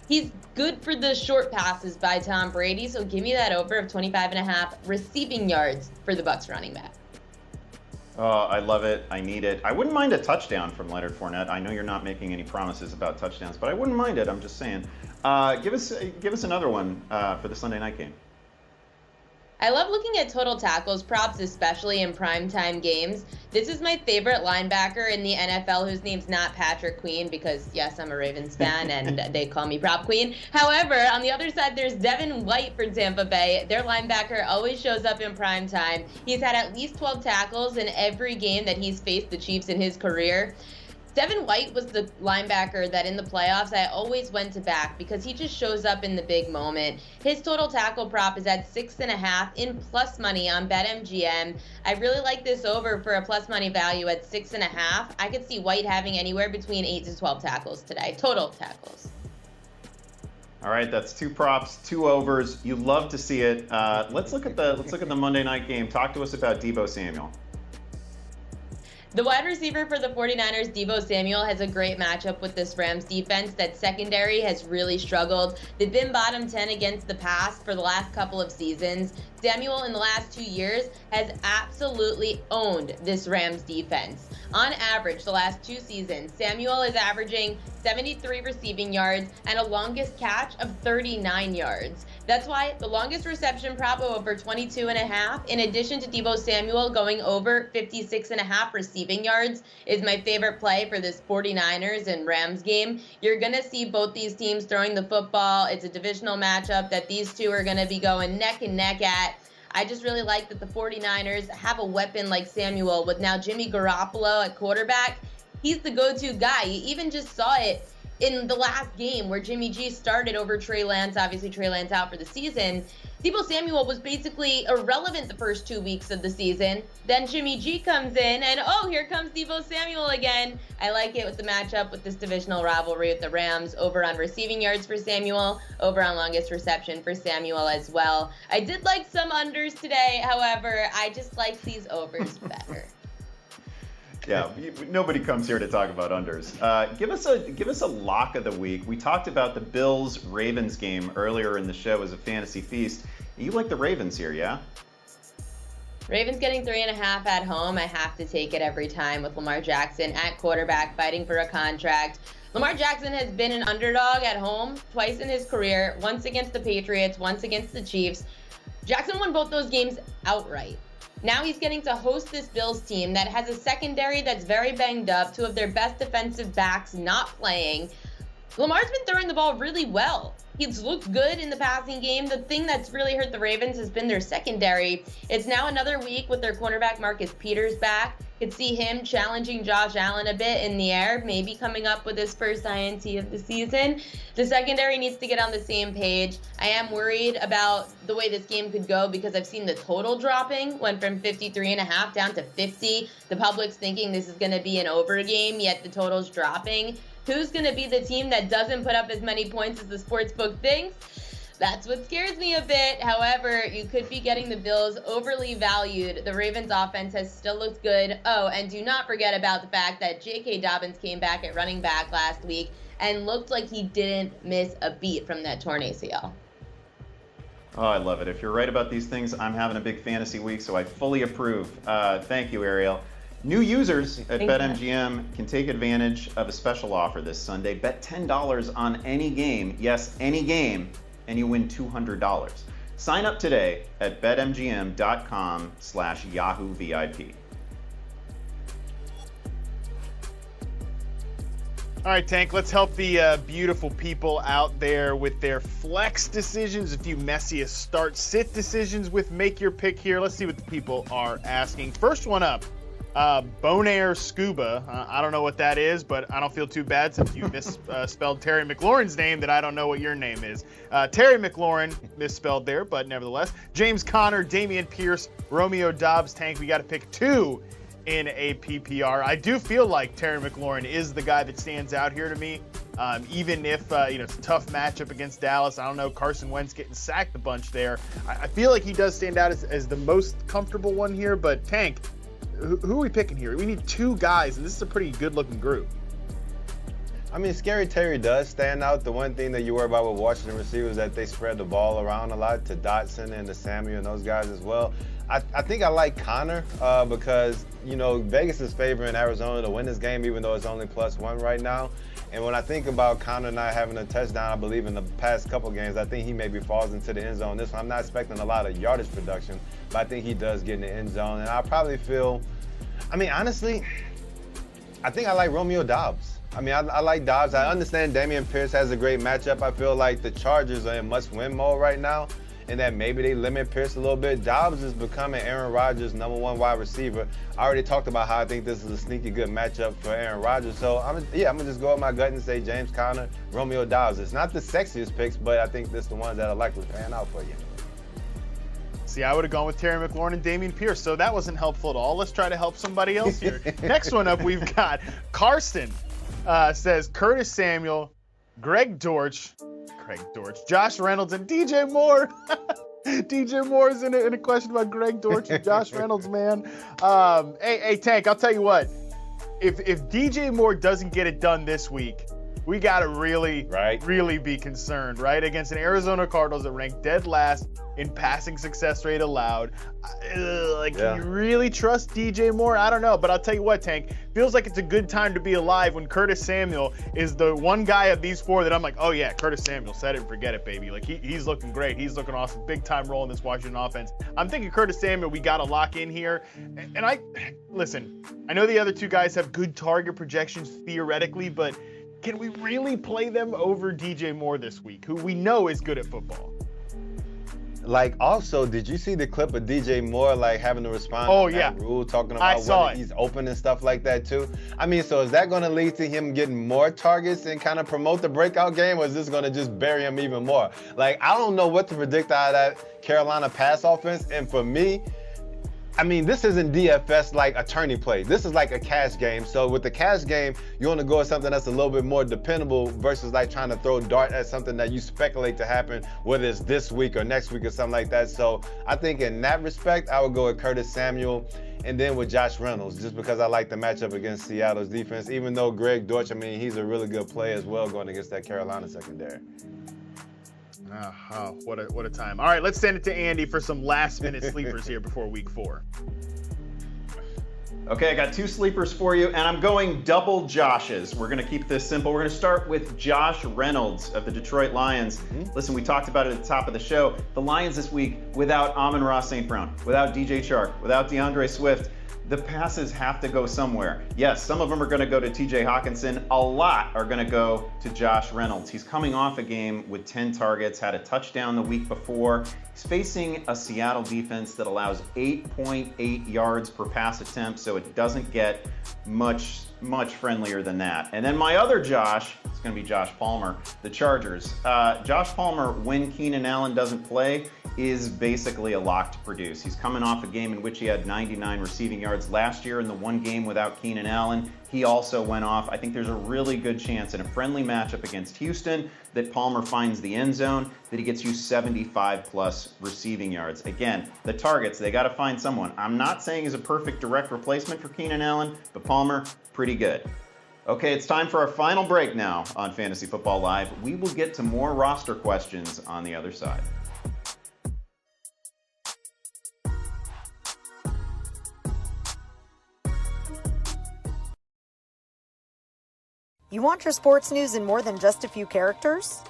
He's good for the short passes by Tom Brady, so give me that over of 25.5 receiving yards for the Bucs running back. Oh, I love it. I need it. I wouldn't mind a touchdown from Leonard Fournette. I know you're not making any promises about touchdowns, but I wouldn't mind it. I'm just saying. Give us another one for the Sunday night game. I love looking at total tackles props, especially in primetime games. This is my favorite linebacker in the NFL, whose name's not Patrick Queen, because, yes, I'm a Ravens fan, and they call me Prop Queen. However, on the other side, there's Devin White for Tampa Bay. Their linebacker always shows up in primetime. He's had at least 12 tackles in every game that he's faced the Chiefs in his career. Devin White was the linebacker that in the playoffs I always went to back because he just shows up in the big moment. His total tackle prop is at 6.5 in plus money on BetMGM. I really like this over for a plus money value at 6.5. I could see White having anywhere between 8 to 12 tackles today, total tackles. All right, that's 2 props, 2 overs. You love to see it. Let's look at the Monday night game. Talk to us about Deebo Samuel. The wide receiver for the 49ers, Deebo Samuel, has a great matchup with this Rams defense. That secondary has really struggled. They've been bottom 10 against the pass for the last couple of seasons. Samuel, in the last 2 years, has absolutely owned this Rams defense. On average, the last 2 seasons, Samuel is averaging 73 receiving yards and a longest catch of 39 yards. That's why the longest reception prop over 22.5, in addition to Deebo Samuel going over 56.5 receiving yards, is my favorite play for this 49ers and Rams game. You're going to see both these teams throwing the football. It's a divisional matchup that these two are going to be going neck and neck at. I just really like that the 49ers have a weapon like Samuel with now Jimmy Garoppolo at quarterback. He's the go-to guy. You even just saw it in the last game where Jimmy G started over Trey Lance. Obviously, Trey Lance out for the season. Deebo Samuel was basically irrelevant the first 2 weeks of the season. Then Jimmy G comes in, and oh, here comes Deebo Samuel again. I like it with the matchup with this divisional rivalry with the Rams. Over on receiving yards for Samuel, over on longest reception for Samuel as well. I did like some unders today, however, I just like these overs better. Yeah, nobody comes here to talk about unders. Give us a lock of the week. We talked about the Bills-Ravens game earlier in the show as a fantasy feast. You like the Ravens here, yeah? Ravens getting 3.5 at home. I have to take it every time with Lamar Jackson at quarterback fighting for a contract. Lamar Jackson has been an underdog at home twice in his career, once against the Patriots, once against the Chiefs. Jackson won both those games outright. Now he's getting to host this Bills team that has a secondary that's very banged up, 2 of their best defensive backs not playing. Lamar's been throwing the ball really well. He's looked good in the passing game. The thing that's really hurt the Ravens has been their secondary. It's now another week with their cornerback Marcus Peters back. Could see him challenging Josh Allen a bit in the air, maybe coming up with his first INT of the season. The secondary needs to get on the same page. I am worried about the way this game could go because I've seen the total dropping, went from 53.5 down to 50. The public's thinking this is going to be an over game, yet the total's dropping. Who's going to be the team that doesn't put up as many points as the sportsbook thinks? That's what scares me a bit. However, you could be getting the Bills overly valued. The Ravens offense has still looked good. Oh, and do not forget about the fact that J.K. Dobbins came back at running back last week and looked like he didn't miss a beat from that torn ACL. Oh, I love it. If you're right about these things, I'm having a big fantasy week, so I fully approve. Thank you, Ariel. New users at BetMGM can take advantage of a special offer this Sunday. Bet $10 on any game, yes, any game, and you win $200. Sign up today at betmgm.com/YahooVIP. All right, Tank, let's help the beautiful people out there with their flex decisions, a few messiest start-sit decisions with Make Your Pick here. Let's see what the people are asking. First one up. Bonaire Scuba. I don't know what that is, but I don't feel too bad since you misspelled Terry McLaurin's name that I don't know what your name is. Terry McLaurin misspelled there, but nevertheless. James Conner, Damian Pierce, Romeo Doubs. Tank, we got to pick 2 in a PPR. I do feel like Terry McLaurin is the guy that stands out here to me. Even if it's a tough matchup against Dallas. I don't know, Carson Wentz getting sacked a bunch there. I feel like he does stand out as the most comfortable one here, but Tank, who are we picking here? We need 2 guys, and this is a pretty good-looking group. I mean, Scary Terry does stand out. The one thing that you worry about with Washington receivers is that they spread the ball around a lot to Dotson and to Samuel and those guys as well. I think I like Connor because, Vegas is favoring Arizona to win this game, even though it's only +1 right now. And when I think about Connor not having a touchdown, I believe in the past couple games, I think he maybe falls into the end zone. This one, I'm not expecting a lot of yardage production, but I think he does get in the end zone. And I probably feel, honestly, I think I like Romeo Doubs. I like Dobbs. I understand Damian Pierce has a great matchup. I feel like the Chargers are in must-win mode right now, and that maybe they limit Pierce a little bit. Dobbs is becoming Aaron Rodgers' #1 wide receiver. I already talked about how I think this is a sneaky good matchup for Aaron Rodgers. So I'm gonna just go with my gut and say James Conner, Romeo Doubs. It's not the sexiest picks, but I think this is the ones that are likely to pan out for you. See, I would have gone with Terry McLaurin and Damian Pierce, so that wasn't helpful at all. Let's try to help somebody else here. Next one up, we've got Carson. Says Curtis Samuel, Greg Dortch, Josh Reynolds, and DJ Moore. DJ Moore is in a question about Greg Dortch and Josh Reynolds, man. Hey, Tank, I'll tell you what. If DJ Moore doesn't get it done this week, we got to really be concerned, right? Against an Arizona Cardinals that ranked dead last in passing success rate allowed. Can you really trust DJ Moore? I don't know, but I'll tell you what, Tank, feels like it's a good time to be alive when Curtis Samuel is the one guy of these 4 that I'm like, oh yeah, Curtis Samuel, set it and forget it, baby. Like he's looking great. He's looking awesome. Big time role in this Washington offense. I'm thinking Curtis Samuel, we got to lock in here. And listen, I know the other 2 guys have good target projections theoretically, but can we really play them over DJ Moore this week, who we know is good at football? Also, did you see the clip of DJ Moore, having to respond to that rule, talking about whether he's open and stuff like that, too? So is that going to lead to him getting more targets and kind of promote the breakout game, or is this going to just bury him even more? I don't know what to predict out of that Carolina pass offense, and for me, this isn't DFS like a tourney play. This is like a cash game. So with the cash game, you want to go with something that's a little bit more dependable versus trying to throw a dart at something that you speculate to happen, whether it's this week or next week or something like that. So I think in that respect, I would go with Curtis Samuel and then with Josh Reynolds, just because I like the matchup against Seattle's defense, even though Greg Dortch, he's a really good player as well going against that Carolina secondary. Oh, what a time. All right, let's send it to Andy for some last-minute sleepers here before week 4. Okay, I got 2 sleepers for you, and I'm going double Joshes. We're going to keep this simple. We're going to start with Josh Reynolds of the Detroit Lions. Listen, we talked about it at the top of the show. The Lions this week, without Amon-Ra St. Brown, without DJ Chark, without DeAndre Swift, the passes have to go somewhere. Yes, some of them are going to go to TJ Hawkinson. A lot are going to go to Josh Reynolds. He's coming off a game with 10 targets, had a touchdown the week before. He's facing a Seattle defense that allows 8.8 yards per pass attempt, so it doesn't get much friendlier than that. And then my other Josh, it's going to be Josh Palmer, the Chargers. Josh Palmer, when Keenan Allen doesn't play, is basically a lock to produce. He's coming off a game in which he had 99 receiving yards last year in the one game without Keenan Allen. He also went off. I think there's a really good chance in a friendly matchup against Houston that Palmer finds the end zone, that he gets you 75+ receiving yards. Again, the targets, they got to find someone. I'm not saying he's a perfect direct replacement for Keenan Allen, but Palmer, pretty good. Okay, it's time for our final break now on Fantasy Football Live. We will get to more roster questions on the other side. You want your sports news in more than just a few characters?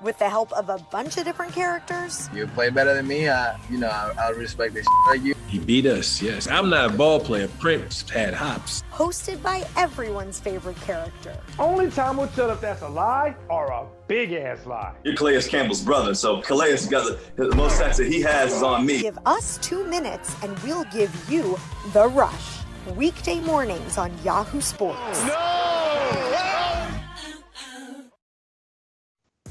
With the help of a bunch of different characters? You play better than me, I'll respect the shit out of you. He beat us, yes. I'm not a ball player. Prince had hops. Hosted by everyone's favorite character. Only time will tell if that's a lie or a big-ass lie. You're Calais Campbell's brother, so Calais got the most sacks that he has is on me. Give us 2 minutes and we'll give you The Rush. Weekday mornings on Yahoo Sports.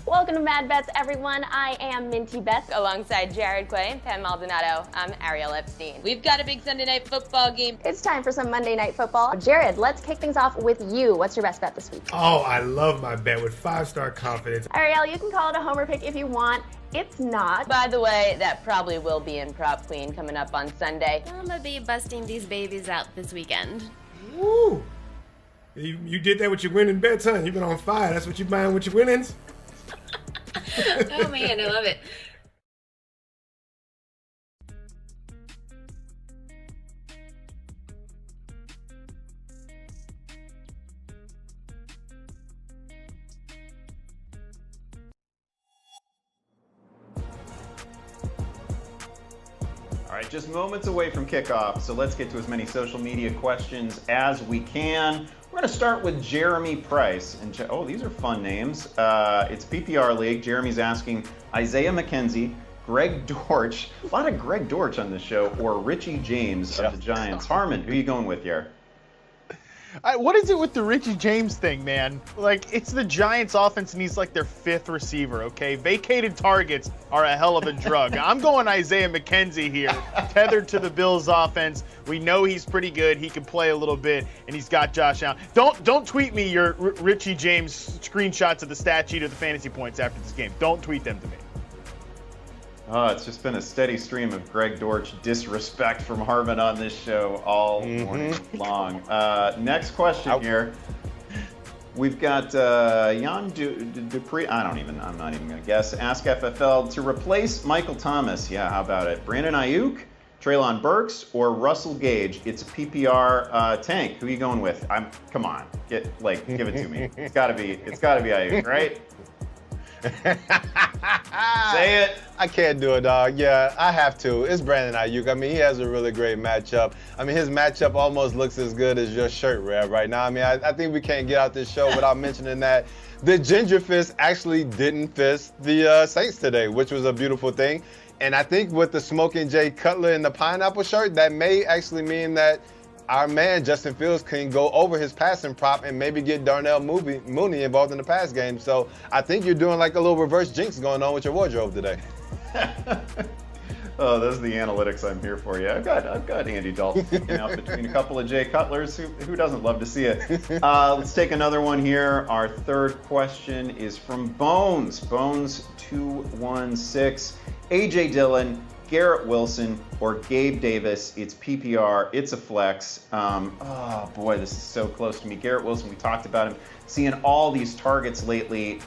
Welcome to Mad Bets, everyone. I am Minty Beth alongside Jared Quay and Pam Maldonado. I'm Ariel Epstein. We've got a big Sunday night football game. It's time for some Monday Night Football. Jared, let's kick things off with you. What's your best bet this week? Oh, I love my bet with 5-star confidence. Ariel, you can call it a homer pick if you want. It's not. By the way, that probably will be in Prop Queen coming up on Sunday. I'm gonna be busting these babies out this weekend. Woo! You did that with your winning bets, huh? You've been on fire. That's what you buying with your winnings? Oh man, I love it. All right, just moments away from kickoff, so let's get to as many social media questions as we can. We're going to start with Jeremy Price. And these are fun names. It's PPR League. Jeremy's asking Isaiah McKenzie, Greg Dortch, a lot of Greg Dortch on this show, or Richie James of the Giants. Harmon, who are you going with here? What is it with the Richie James thing, man? Like, it's the Giants offense and he's like their 5th receiver, okay? Vacated targets are a hell of a drug. I'm going Isaiah McKenzie here, tethered to the Bills offense. We know he's pretty good. He can play a little bit, and he's got Josh Allen. Don't tweet me your Richie James screenshots of the stat sheet of the fantasy points after this game. Don't tweet them to me. Oh, it's just been a steady stream of Greg Dortch disrespect from Harmon on this show all morning long. Next question here. We've got Jan Dupree. I'm not even going to guess. Ask FFL to replace Michael Thomas. Yeah, how about it? Brandon Ayuk, Treylon Burks, or Russell Gage? It's a PPR tank. Who are you going with? Come on, give it to me. It's got to be Ayuk, right? Say it. I can't do it, dog. Yeah, I have to. It's Brandon Ayuk. I mean, he has a really great matchup. I mean, his matchup almost looks as good as your shirt, Rev, right now. I mean, I think we can't get out this show without mentioning that the Ginger Fist actually didn't fist the Saints today, which was a beautiful thing. And I think with the Smoking Jay Cutler and the pineapple shirt, that may actually mean that our man Justin Fields can go over his passing prop and maybe get Darnell Mooney involved in the pass game. So I think you're doing like a little reverse jinx going on with your wardrobe today. Oh, those are the analytics I'm here for. Yeah, I've got Andy Dalton sticking out between a couple of Jay Cutlers. Who doesn't love to see it? Let's take another one here. Our third question is from Bones. Bones216. AJ Dillon, Garrett Wilson, or Gabe Davis. It's PPR. It's a flex. Oh, boy, this is so close to me. Garrett Wilson, we talked about him. Seeing all these targets lately.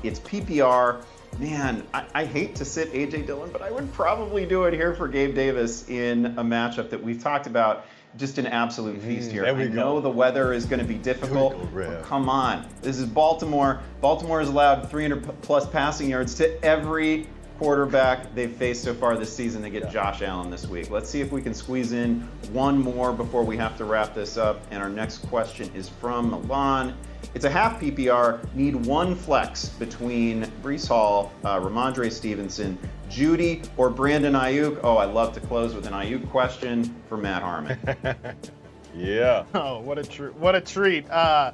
It's PPR. Man, I hate to sit A.J. Dillon, but I would probably do it here for Gabe Davis in a matchup that we've talked about. just an absolute feast here. There we I go. know the weather is going to be difficult, but come on. This is Baltimore. Baltimore has allowed 300-plus passing yards to every quarterback they've faced so far this season. They get Josh Allen this week. Let's see if we can squeeze in one more before we have to wrap this up. And our next question is from Milan. It's a half PPR. Need one flex between Breece Hall, Ramondre Stevenson, Judy, or Brandon Ayuk. Oh, I love to close with an Ayuk question for Matt Harmon. Yeah. Oh, what a treat. I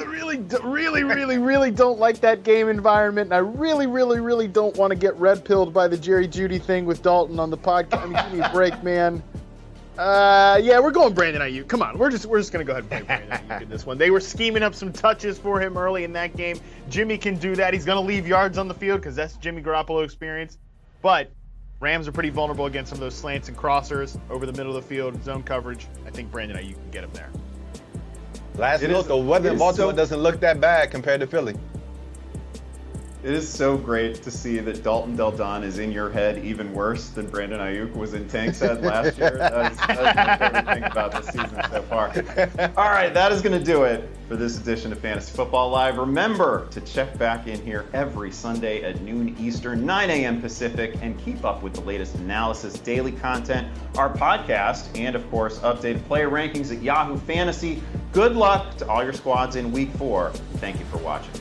really don't like that game environment, and I really don't want to get red pilled by the Jerry Jeudy thing with Dalton on the podcast. I mean, give me a break, man. Yeah, we're going Brandon Ayuk. Come on, we're just gonna go ahead and play Brandon Ayuk in this one. They were scheming up some touches for him early in that game. Jimmy can do that. He's gonna leave yards on the field because that's Jimmy Garoppolo experience. But Rams are pretty vulnerable against some of those slants and crossers over the middle of the field, zone coverage. I think Brandon Ayuk can get him there. Last note, the weather in Baltimore doesn't look that bad compared to Philly. It is so great to see that Dalton Del Don is in your head even worse than Brandon Ayuk was in Tank's head last year. That's my favorite thing about this season so far. All right, that is going to do it for this edition of Fantasy Football Live. Remember to check back in here every Sunday at noon Eastern, 9 a.m. Pacific, and keep up with the latest analysis, daily content, our podcast, and of course, updated player rankings at Yahoo Fantasy. Good luck to all your squads in Week 4. Thank you for watching.